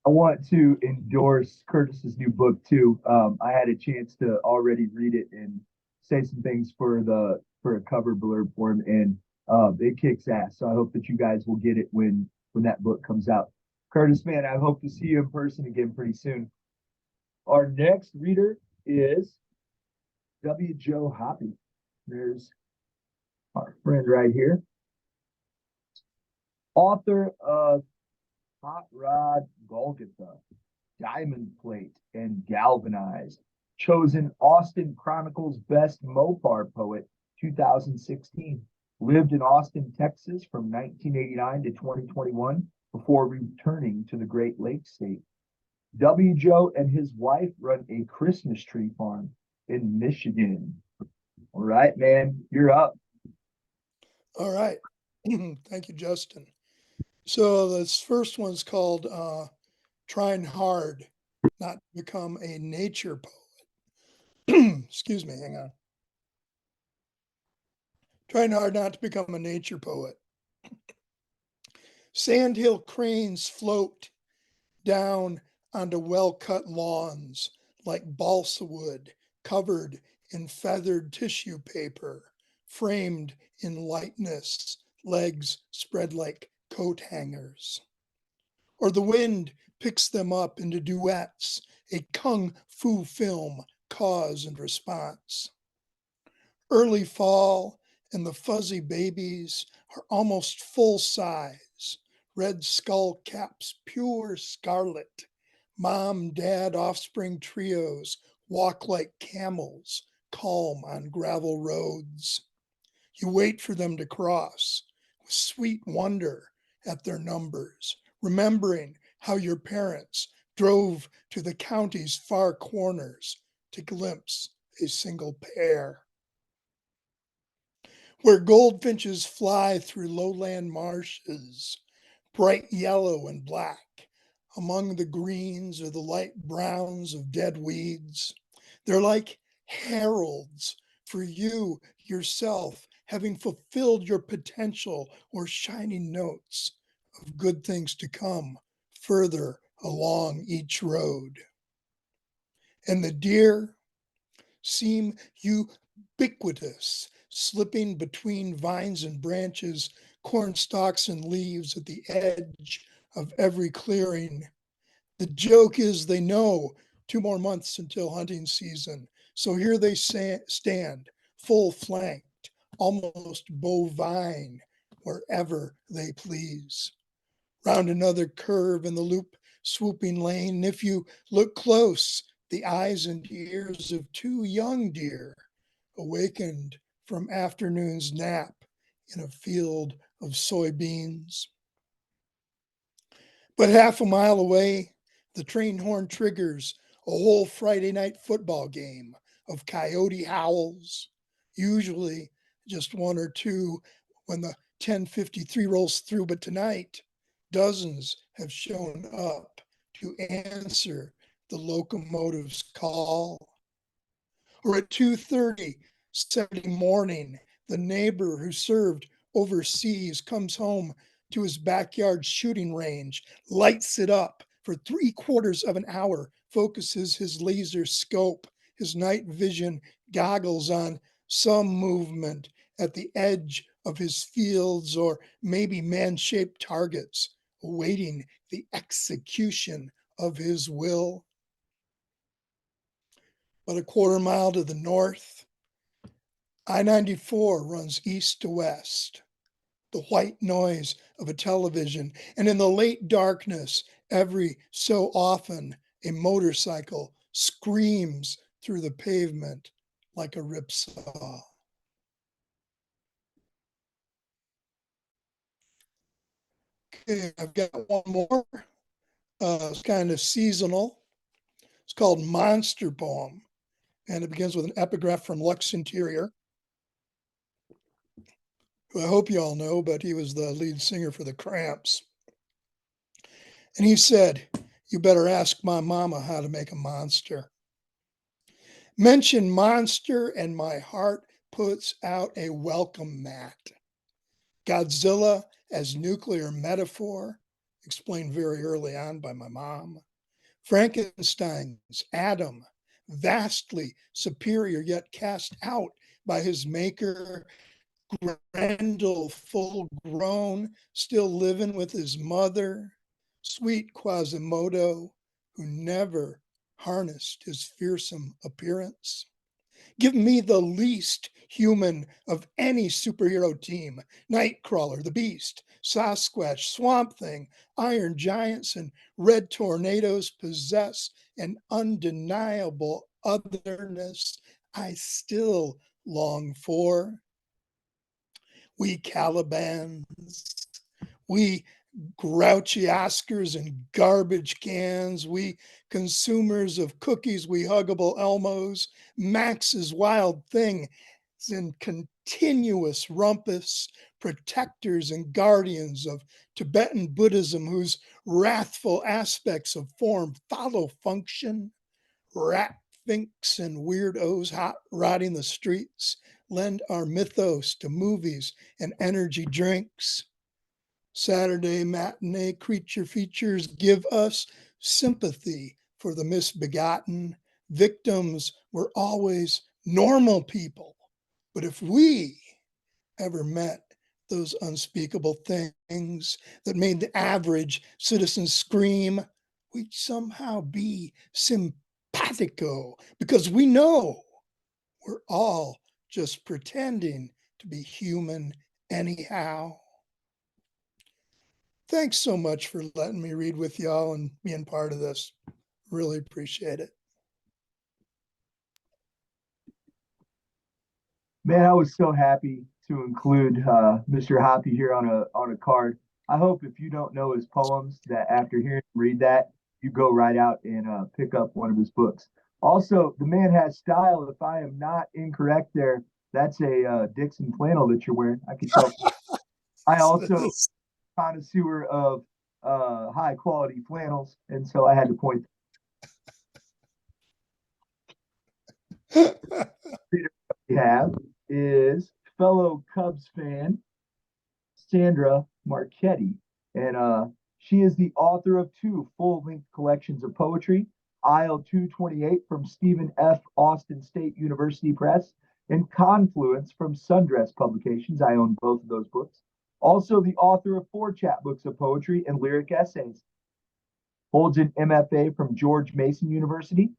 I want to endorse Curtis's new book too. I had a chance to already read it and say some things for a cover blurb for him, and it kicks ass. So I hope that you guys will get it when that book comes out. Curtis, man, I hope to see you in person again pretty soon. Our next reader is W. Joe Hoppy. There's our friend right here. Author of Hot Rod Golgotha, Diamond Plate, and Galvanized. Chosen Austin Chronicles Best Mopar Poet 2016. Lived in Austin, Texas from 1989 to 2021 before returning to the Great Lakes state. W. Joe and his wife run a Christmas tree farm in Michigan. All right, man, you're up. All right. Thank you, Justin. So this first one's called Trying Hard Not to Become a Nature Poet. Excuse me, hang on. Trying hard not to become a nature poet. Sandhill cranes float down onto well-cut lawns like balsa wood covered in feathered tissue paper, framed in lightness, legs spread like coat hangers. Or the wind picks them up into duets, a kung fu film, cause and response. Early fall and the fuzzy babies are almost full size, red skull caps pure scarlet. Mom, dad, offspring trios walk like camels, calm on gravel roads. You wait for them to cross with sweet wonder at their numbers, remembering how your parents drove to the county's far corners to glimpse a single pair. Where goldfinches fly through lowland marshes, bright yellow and black, among the greens or the light browns of dead weeds. They're like heralds for you yourself, having fulfilled your potential or shining notes of good things to come further along each road. And the deer seem ubiquitous, slipping between vines and branches, corn stalks and leaves at the edge of every clearing. The joke is they know 2 more months until hunting season. So here they stand, full flanked, almost bovine, wherever they please. Round another curve in the loop swooping lane, and if you look close, the eyes and ears of two young deer awakened from afternoon's nap in a field of soybeans. But half a mile away, the train horn triggers a whole Friday night football game of coyote howls, usually just one or two when the 10:53 rolls through, but tonight dozens have shown up to answer the locomotive's call. Or at 2:30 Saturday morning, the neighbor who served overseas comes home to his backyard shooting range, lights it up for 3/4 of an hour, focuses his laser scope, his night vision goggles on some movement at the edge of his fields, or maybe man-shaped targets, awaiting the execution of his will. But a quarter mile to the north, I-94 runs east to west, the white noise of a television, and in the late darkness, every so often, a motorcycle screams through the pavement like a ripsaw. Okay, I've got one more. It's kind of seasonal. It's called Monster Poem, and it begins with an epigraph from Lux Interior, who I hope you all know, but he was the lead singer for the Cramps. And he said, "You better ask my mama how to make a monster. Mention monster and my heart puts out a welcome mat. Godzilla as nuclear metaphor, explained very early on by my mom. Frankenstein's Adam, vastly superior yet cast out by his maker. Grendel, full grown, still living with his mother. Sweet Quasimodo, who never harnessed his fearsome appearance. Give me the least human of any superhero team. Nightcrawler, the Beast, Sasquatch, Swamp Thing, Iron Giants, and Red Tornadoes possess an undeniable otherness I still long for. We Calibans, we grouchy Oscars and garbage cans, we consumers of cookies, we huggable Elmos, Max's Wild Thing in continuous rumpus, protectors and guardians of Tibetan Buddhism, whose wrathful aspects of form follow function, rat finks and weirdos hot rodding the streets, lend our mythos to movies and energy drinks. Saturday matinee creature features give us sympathy for the misbegotten. Victims were always normal people. But if we ever met those unspeakable things that made the average citizen scream, we'd somehow be simpatico, because we know we're all just pretending to be human anyhow. Thanks so much for letting me read with y'all and being part of this. Really appreciate it. Man, I was so happy to include Mr. Hoppy here on a card. I hope if you don't know his poems, that after hearing him read that, you go right out and pick up one of his books. Also, the man has style. If I am not incorrect, there, that's a Dixon flannel that you're wearing. I can tell. I also connoisseur of high quality flannels, and so I had to point. We have is fellow Cubs fan Sandra Marchetti, and she is the author of two full-length collections of poetry, Aisle 228 from Stephen F. Austin State University Press, and Confluence from Sundress Publications. I own both of those books. Also the author of 4 chapbooks of poetry and lyric essays. Holds an MFA from George Mason University,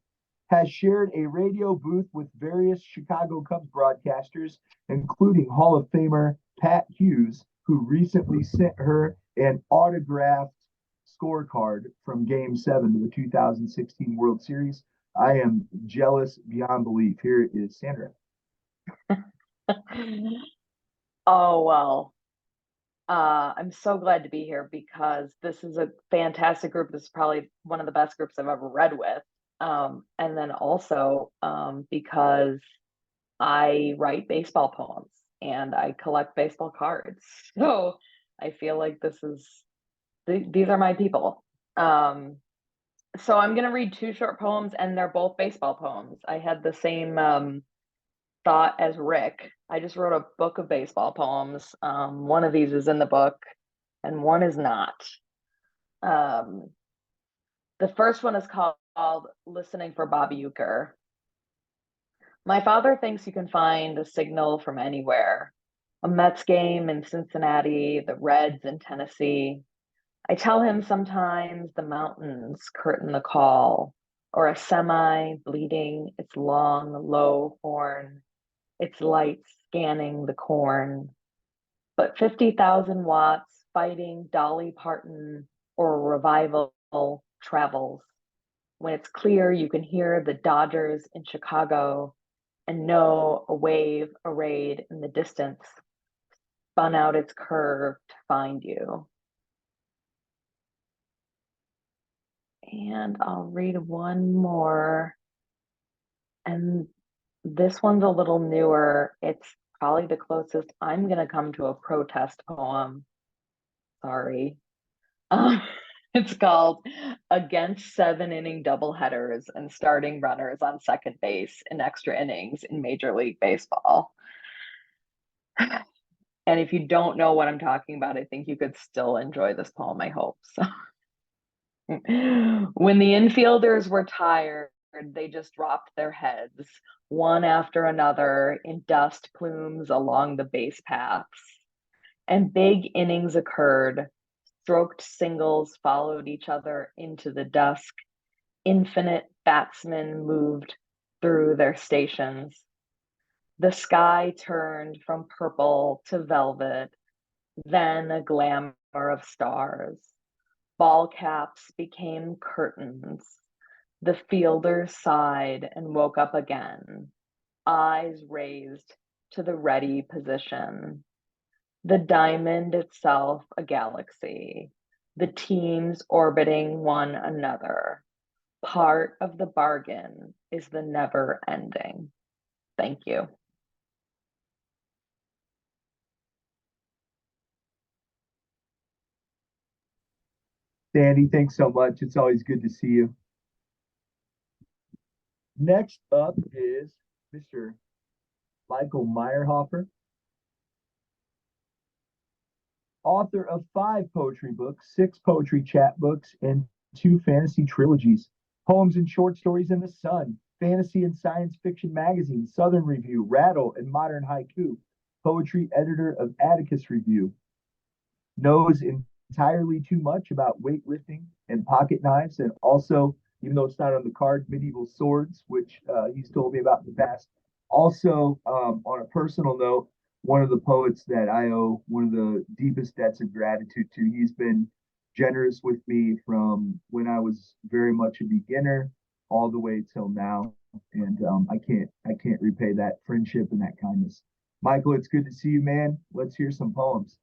has shared a radio booth with various Chicago Cubs broadcasters, including Hall of Famer Pat Hughes, who recently sent her an autographed scorecard from Game 7 of the 2016 World Series. I am jealous beyond belief. Here is Sandra. Oh, well, I'm so glad to be here because this is a fantastic group. This is probably one of the best groups I've ever read with. And then also because I write baseball poems and I collect baseball cards. So I feel like these are my people. So I'm going to read 2 short poems and they're both baseball poems. I had the same thought as Rick. I just wrote a book of baseball poems. One of these is in the book and one is not. The first one is called Listening for Bobby Euchre. My father thinks you can find a signal from anywhere. A Mets game in Cincinnati, the Reds in Tennessee. I tell him sometimes the mountains curtain the call, or a semi bleeding its long, low horn, its lights scanning the corn. But 50,000 watts fighting Dolly Parton or revival travels. When it's clear, you can hear the Dodgers in Chicago and know a wave arrayed in the distance spun out its curve to find you. And I'll read one more. And this one's a little newer. It's probably the closest I'm going to come to a protest poem. Sorry. It's called Against 7-Inning Doubleheaders and Starting Runners on Second Base in Extra Innings in Major League Baseball. And if you don't know what I'm talking about, I think you could still enjoy this poem, I hope. So. When the infielders were tired, they just dropped their heads, one after another, in dust plumes along the base paths. And big innings occurred. Stroked singles followed each other into the dusk. Infinite batsmen moved through their stations. The sky turned from purple to velvet, then a glamour of stars. Ball caps became curtains. The fielders sighed and woke up again, eyes raised to the ready position. The diamond itself a galaxy, the teams orbiting one another. Part of the bargain is the never ending. Thank you. Sandy, thanks so much. It's always good to see you. Next up is Mr. Michael Meyerhofer, author of 5 poetry books, 6 poetry chapbooks, and 2 fantasy trilogies. Poems and short stories in the Sun, fantasy and science fiction magazine, Southern Review, Rattle, and Modern Haiku. Poetry editor of Atticus Review. Knows entirely too much about weightlifting and pocket knives, and also, even though it's not on the card, medieval swords, which he's told me about in the past. Also, on a personal note, one of the poets that I owe one of the deepest debts of gratitude to. He's been generous with me from when I was very much a beginner all the way till now, and I can't repay that friendship and that kindness. Michael, it's good to see you, man. Let's hear some poems.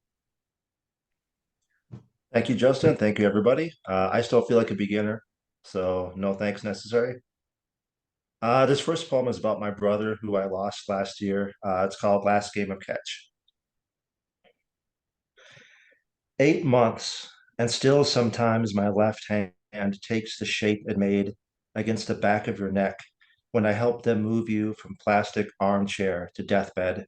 Thank you, Justin. Thank you, everybody. I still feel like a beginner, so no thanks necessary. This first poem is about my brother who I lost last year. It's called Last Game of Catch. 8 months, and still sometimes my left hand takes the shape it made against the back of your neck when I help them move you from plastic armchair to deathbed.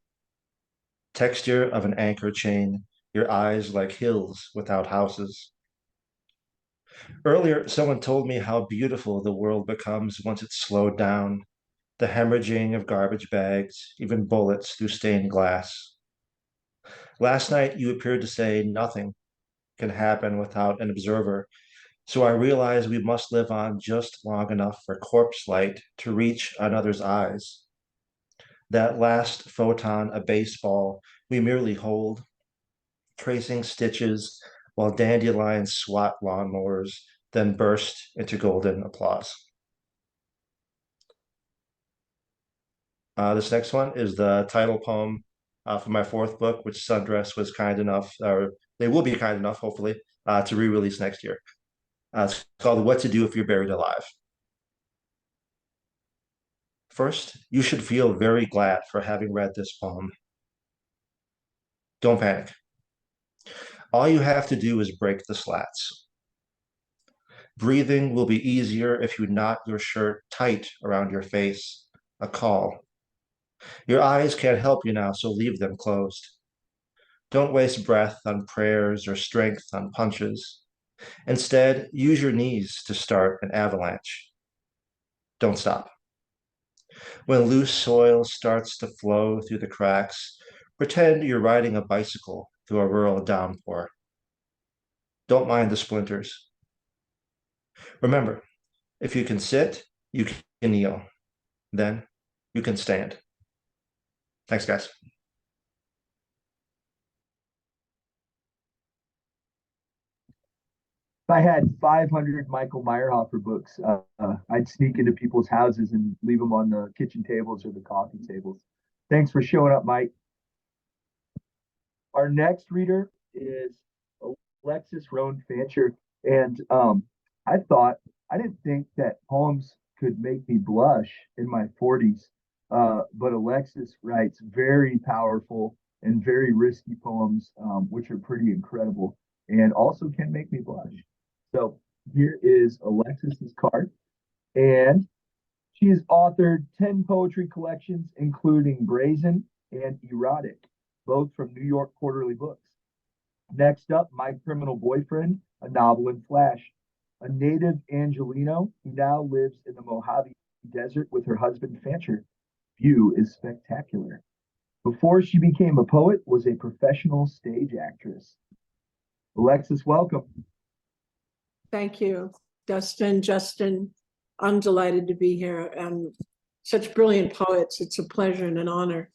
Texture of an anchor chain, your eyes like hills without houses. Earlier, someone told me how beautiful the world becomes once it's slowed down, the hemorrhaging of garbage bags, even bullets through stained glass. Last night, you appeared to say nothing can happen without an observer. So I realize we must live on just long enough for corpse light to reach another's eyes. That last photon, a baseball, we merely hold, tracing stitches while dandelions swat lawnmowers, then burst into golden applause. This next one is the title poem for my fourth book, which Sundress was kind enough, or they will be kind enough, hopefully, to re-release next year. It's called What to Do If You're Buried Alive. First, you should feel very glad for having read this poem. Don't panic. All you have to do is break the slats. Breathing will be easier if you knot your shirt tight around your face, a call. Your eyes can't help you now, so leave them closed. Don't waste breath on prayers or strength on punches. Instead, use your knees to start an avalanche. Don't stop. When loose soil starts to flow through the cracks, pretend you're riding a bicycle through a rural downpour. Don't mind the splinters. Remember, if you can sit, you can kneel. Then you can stand. Thanks, guys. If I had 500 Michael Meyerhofer books, I'd sneak into people's houses and leave them on the kitchen tables or the coffee tables. Thanks for showing up, Mike. Our next reader is Alexis Roan Fancher. And I didn't think that poems could make me blush in my 40s. But Alexis writes very powerful and very risky poems, which are pretty incredible and also can make me blush. So here is Alexis's card. And she has authored 10 poetry collections, including Brazen and Erotic, both from New York Quarterly Books. Next up, My Criminal Boyfriend, a novel in Flash. A native Angelino who now lives in the Mojave Desert with her husband Fancher. View is spectacular. Before she became a poet, was a professional stage actress. Alexis, welcome. Thank you, Dustin, Justin. I'm delighted to be here. And such brilliant poets. It's a pleasure and an honor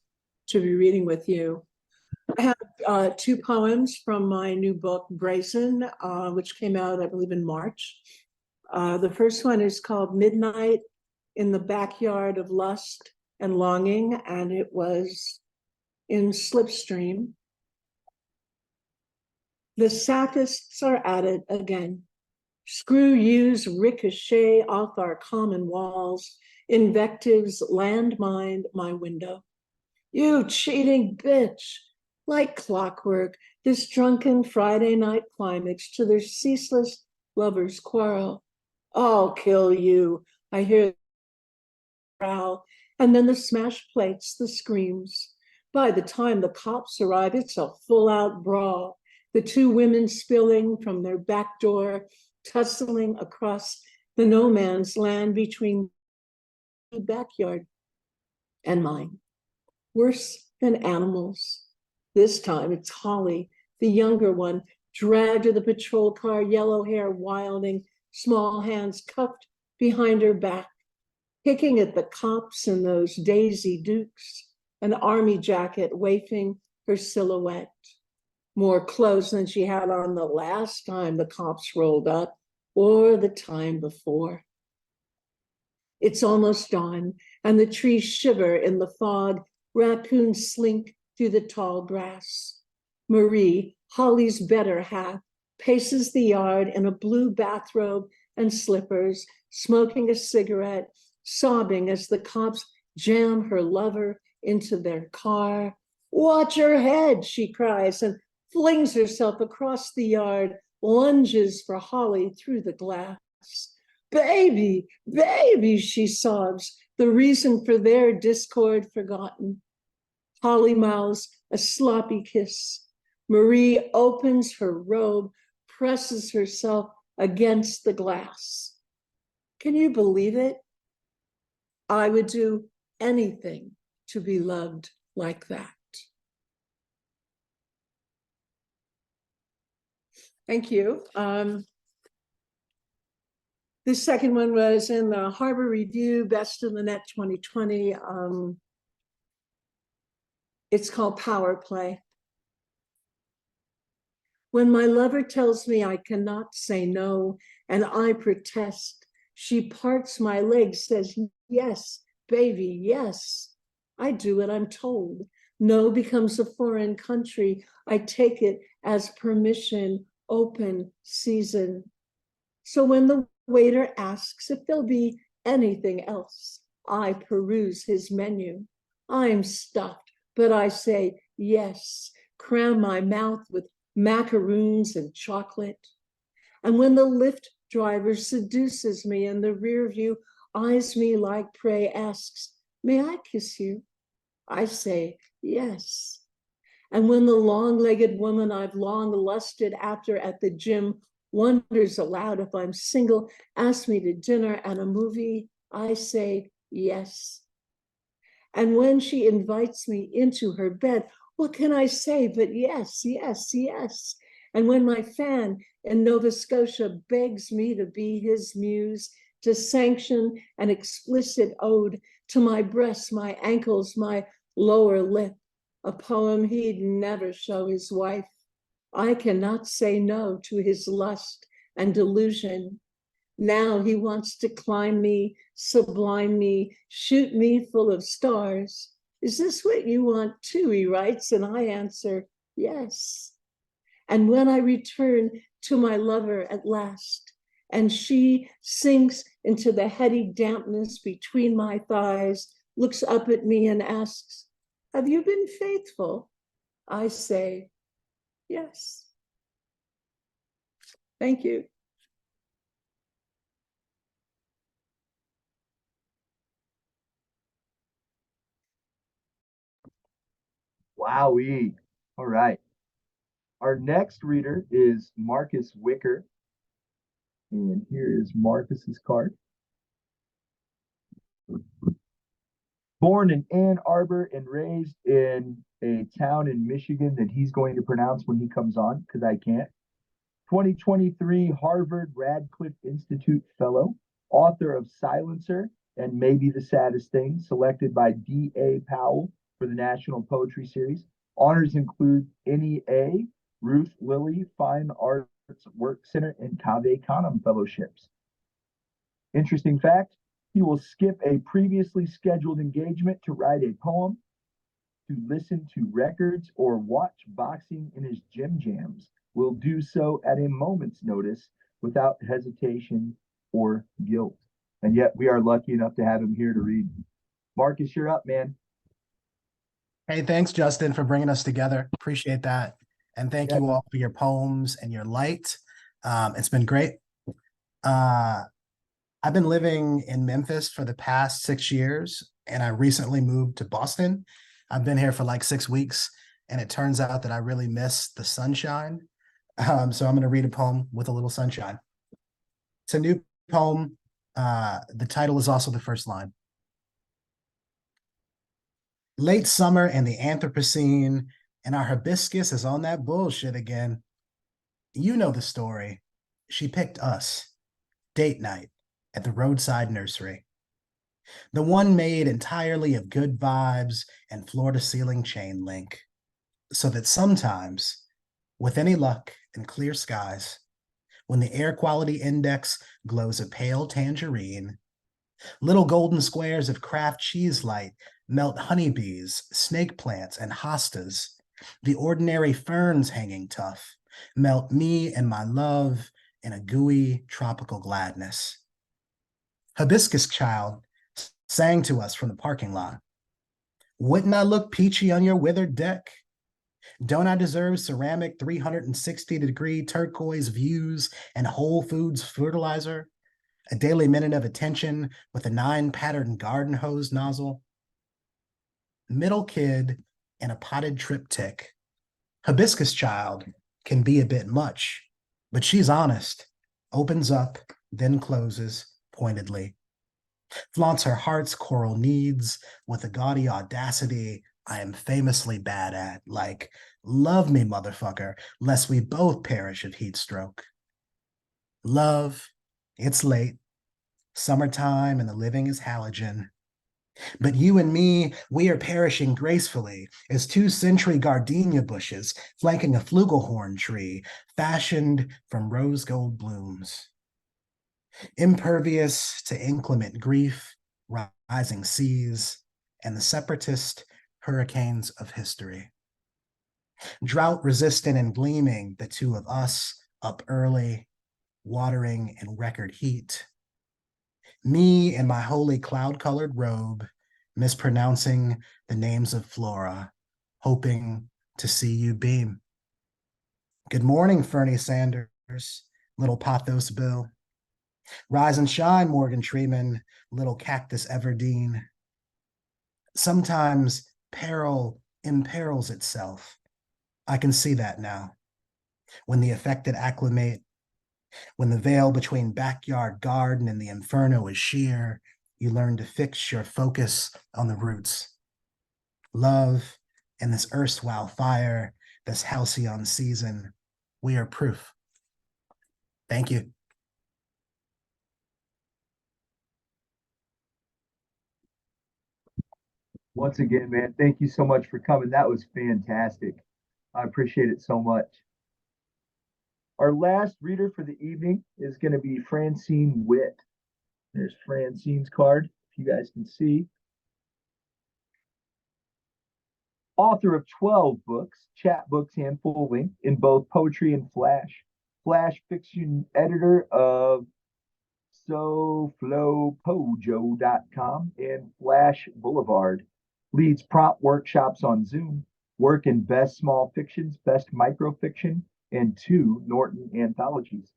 to be reading with you. I have two poems from my new book, Brazen, which came out, I believe, in March. The first one is called Midnight in the Backyard of Lust and Longing, and it was in Slipstream. The saphists are at it again. Screw yous ricochet off our common walls. Invectives landmine my window. You cheating bitch. Like clockwork, this drunken Friday night climax to their ceaseless lovers' quarrel. I'll kill you, I hear the growl, and then the smashed plates, the screams. By the time the cops arrive, it's a full-out brawl. The two women spilling from their back door, tussling across the no man's land between the backyard and mine. Worse than animals. This time it's Holly, the younger one, dragged to the patrol car, yellow hair wilding, small hands cuffed behind her back, picking at the cops in those Daisy Dukes, an army jacket wafting her silhouette. More clothes than she had on the last time the cops rolled up or the time before. It's almost dawn, and the trees shiver in the fog. Raccoons slink through the tall grass. Marie, Holly's better half, paces the yard in a blue bathrobe and slippers, smoking a cigarette, sobbing as the cops jam her lover into their car. Watch her head, she cries, and flings herself across the yard, lunges for Holly through the glass. Baby, baby, she sobs, the reason for their discord forgotten. Holly mouths a sloppy kiss. Marie opens her robe, presses herself against the glass. Can you believe it? I would do anything to be loved like that. Thank you. This second one was in the Harbor Review, Best in the Net 2020. It's called Power Play. When my lover tells me I cannot say no, and I protest, she parts my legs, says, yes, baby, yes. I do what I'm told. No becomes a foreign country. I take it as permission, open season. So when the waiter asks if there'll be anything else, I peruse his menu. I'm stuffed, but I say yes, cram my mouth with macaroons and chocolate. And when the Lyft driver seduces me and the rear view eyes me like prey, asks, may I kiss you? I say yes. And when the long-legged woman I've long lusted after at the gym wonders aloud if I'm single, asks me to dinner and a movie, I say yes. And when she invites me into her bed, what can I say but yes, yes, yes? And when my fan in Nova Scotia begs me to be his muse, to sanction an explicit ode to my breasts, my ankles, my lower lip, a poem he'd never show his wife, I cannot say no to his lust and delusion. Now he wants to climb me, sublime me, shoot me full of stars. Is this what you want too? He writes, and I answer, yes. And when I return to my lover at last, and she sinks into the heady dampness between my thighs, looks up at me and asks, have you been faithful? I say, yes. Thank you. Wowee. All right. Our next reader is Marcus Wicker. And here is Marcus's card. Born in Ann Arbor and raised in a town in Michigan that he's going to pronounce when he comes on, because I can't. 2023 Harvard Radcliffe Institute Fellow, author of Silencer and Maybe the Saddest Thing, selected by D.A. Powell for the National Poetry Series. Honors include NEA, Ruth Lilly Fine Arts Work Center, and Cave Canem fellowships. Interesting fact, he will skip a previously scheduled engagement to write a poem, to listen to records, or watch boxing in his gym jams. Will do so at a moment's notice without hesitation or guilt. And yet we are lucky enough to have him here to read. Marcus, you're up, man. Hey, thanks, Justin, for bringing us together. Appreciate that. And thank you all for your poems and your light. It's been great. I've been living in Memphis for the past 6 years, and I recently moved to Boston. I've been here for like 6 weeks, and it turns out that I really miss the sunshine. So I'm going to read a poem with a little sunshine. It's a new poem. The title is also the first line. Late summer and the Anthropocene, and our hibiscus is on that bullshit again. You know the story. She picked us. Date night at the roadside nursery. The one made entirely of good vibes and floor-to-ceiling chain link. So that sometimes, with any luck and clear skies, when the air quality index glows a pale tangerine, little golden squares of craft cheese light melt honeybees, snake plants, and hostas. The ordinary ferns hanging tough melt me and my love in a gooey tropical gladness. Hibiscus child sang to us from the parking lot. Wouldn't I look peachy on your withered deck? Don't I deserve ceramic 360-degree turquoise views and Whole Foods fertilizer? A daily minute of attention with a 9-pattern garden hose nozzle? Middle kid and a potted triptych. Hibiscus child can be a bit much, but she's honest, opens up, then closes pointedly. Flaunts her heart's coral needs with a gaudy audacity I am famously bad at, like Love me, motherfucker, lest we both perish of heat stroke. Love, it's late, summertime, and the living is halogen. But you and me, we are perishing gracefully as 2-century gardenia bushes flanking a flugelhorn tree fashioned from rose gold blooms. Impervious to inclement grief, rising seas, and the separatist hurricanes of history. Drought resistant and gleaming, the two of us up early, watering in record heat. Me in my holy cloud-colored robe, mispronouncing the names of flora, hoping to see you beam. Good morning, Fernie Sanders, little Pothos Bill. Rise and shine, Morgan Freeman, little Cactus Everdeen. Sometimes peril imperils itself. I can see that now. When the affected acclimate, when the veil between backyard garden and the inferno is sheer, you learn to fix your focus on the roots. Love and this erstwhile fire, this halcyon season, we are proof. Thank you. Once again, man, thank you so much for coming. That was fantastic. I appreciate it so much. Our last reader for the evening is going to be Francine Witt. There's Francine's card, if you guys can see. Author of 12 books, chapbooks and full length in both poetry and flash. Flash fiction editor of SoFlowPojo.com and Flash Boulevard. Leads prompt workshops on Zoom. Work in best small fictions, best microfiction, and 2 Norton anthologies.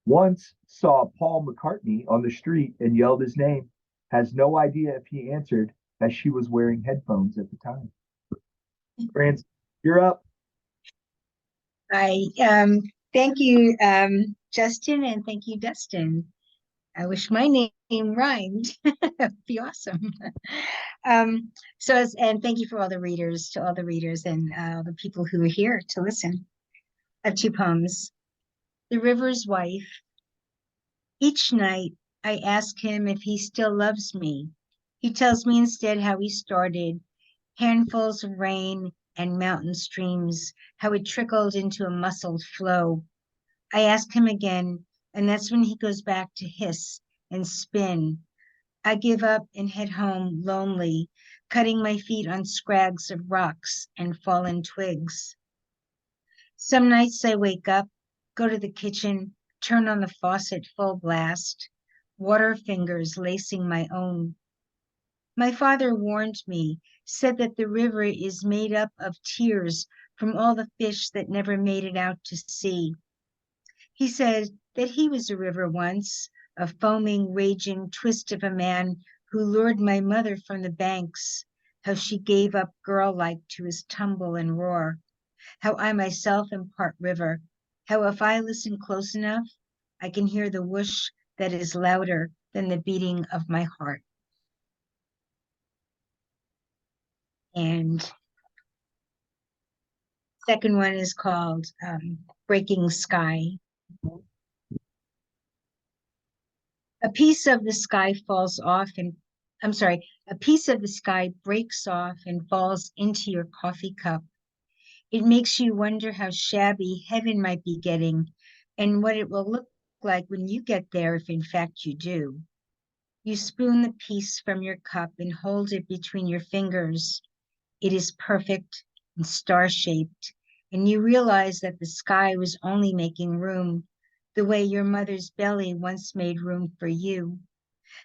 Once saw Paul McCartney on the street and yelled his name. Has no idea if he answered, as she was wearing headphones at the time. France, you're up. Hi. Thank you, Justin, and thank you, Dustin. I wish my name rhymed. That'd be awesome. And thank you for all the readers, to all the readers and the people who are here to listen. I have 2 poems. The River's Wife. Each night, I ask him if he still loves me. He tells me instead how he started, handfuls of rain and mountain streams, how it trickled into a muscled flow. I ask him again, and that's when he goes back to hiss and spin. I give up and head home lonely, cutting my feet on scrags of rocks and fallen twigs. Some nights I wake up, go to the kitchen, turn on the faucet full blast, water fingers lacing my own. My father warned me, said that the river is made up of tears from all the fish that never made it out to sea. He said that he was a river once, a foaming, raging twist of a man who lured my mother from the banks, how she gave up girl-like to his tumble and roar, how I myself am part river, how if I listen close enough, I can hear the whoosh that is louder than the beating of my heart. And second one is called Breaking Sky. A piece of the sky falls off and, a piece of the sky breaks off and falls into your coffee cup. It makes you wonder how shabby heaven might be getting and what it will look like when you get there, if in fact you do. You spoon the piece from your cup and hold it between your fingers. It is perfect and star-shaped, and you realize that the sky was only making room, the way your mother's belly once made room for you.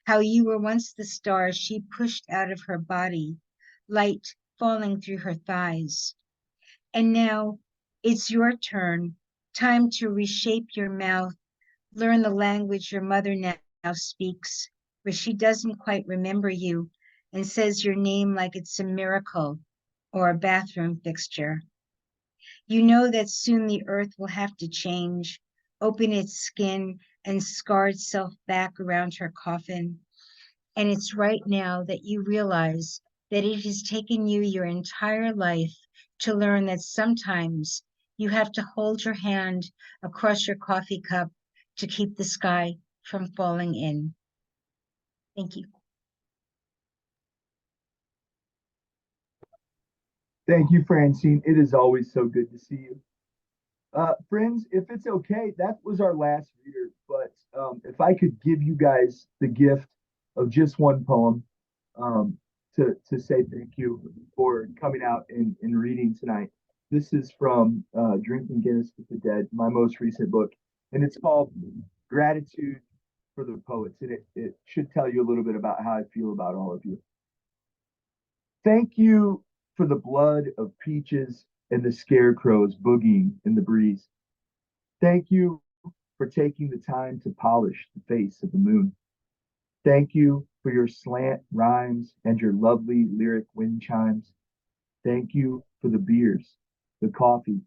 How you were once the star she pushed out of her body, light falling through her thighs. And now it's your turn, time to reshape your mouth, learn the language your mother now speaks, where she doesn't quite remember you and says your name like it's a miracle or a bathroom fixture. You know that soon the earth will have to change, open its skin and scar itself back around her coffin. And it's right now that you realize that it has taken you your entire life to learn that sometimes you have to hold your hand across your coffee cup to keep the sky from falling in. Thank you. Thank you, Francine. It is always so good to see you. Friends, if it's okay, that was our last reader, but if I could give you guys the gift of just one poem um, to say thank you for coming out and reading tonight. This is from Drinking Guinness with the Dead, my most recent book, and it's called Gratitude for the Poets, and it should tell you a little bit about how I feel about all of you. Thank you for the blood of peaches and the scarecrows boogieing in the breeze. Thank you for taking the time to polish the face of the moon. Thank you for your slant rhymes and your lovely lyric wind chimes. Thank you for the beers, the coffee,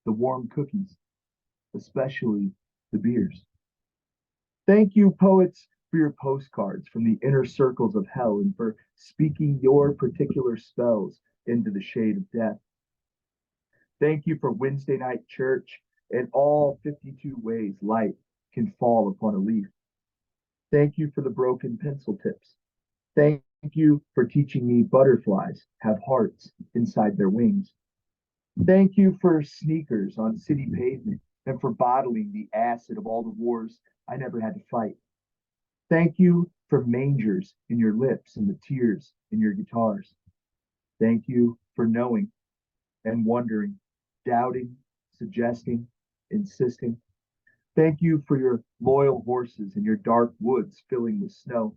the warm cookies, especially the beers. Thank you, poets, for your postcards from the inner circles of hell and for speaking your particular spells into the shade of death. Thank you for Wednesday night church and all 52 ways light can fall upon a leaf. Thank you for the broken pencil tips. Thank you for teaching me butterflies have hearts inside their wings. Thank you for sneakers on city pavement and for bottling the acid of all the wars I never had to fight. Thank you for mangers in your lips and the tears in your guitars. Thank you for knowing and wondering, doubting, suggesting, insisting. Thank you for your loyal horses and your dark woods filling with snow,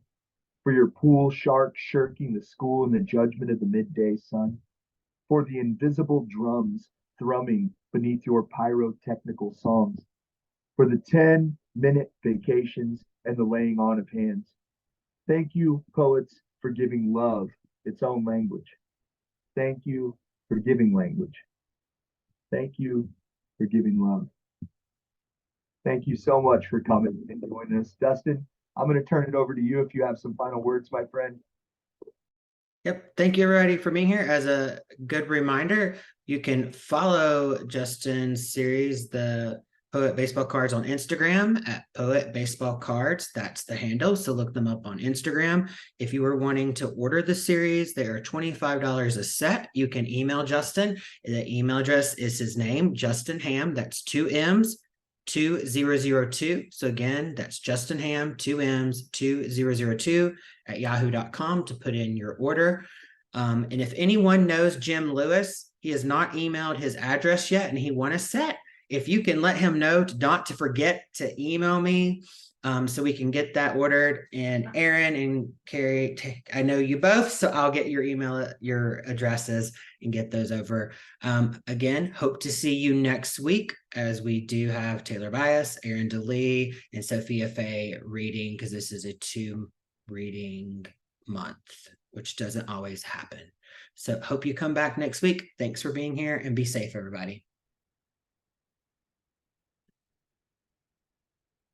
for your pool sharks shirking the school in the judgment of the midday sun, for the invisible drums thrumming beneath your pyrotechnical songs, for the 10-minute vacations and the laying on of hands. Thank you, poets, for giving love its own language. Thank you for giving language. Thank you for giving love. Thank you so much for coming and joining us. Dustin, I'm going to turn it over to you if you have some final words, my friend. Yep. Thank you, everybody, for being here. As a good reminder, you can follow Justin's series, the Poet Baseball Cards, on Instagram at Poet Baseball Cards. That's the handle. So look them up on Instagram. If you are wanting to order the series, they are $25 a set. You can email Justin. The email address is his name, Justin Hamm. That's 2 M's. 2002. So again, that's Justin Hamm, 2 M's, 2002 at yahoo.com to put in your order. And if anyone knows Jim Lewis, he has not emailed his address yet and he won a set. If you can let him know not to forget to email me so we can get that ordered. And Aaron and Carrie, I know you both, so I'll get your email, your addresses and get those over. Again, hope to see you next week as we do have Taylor Bias, Aaron DeLee, and Sophia Faye reading, because this is a 2 reading month, which doesn't always happen. So hope you come back next week. Thanks for being here and be safe, everybody.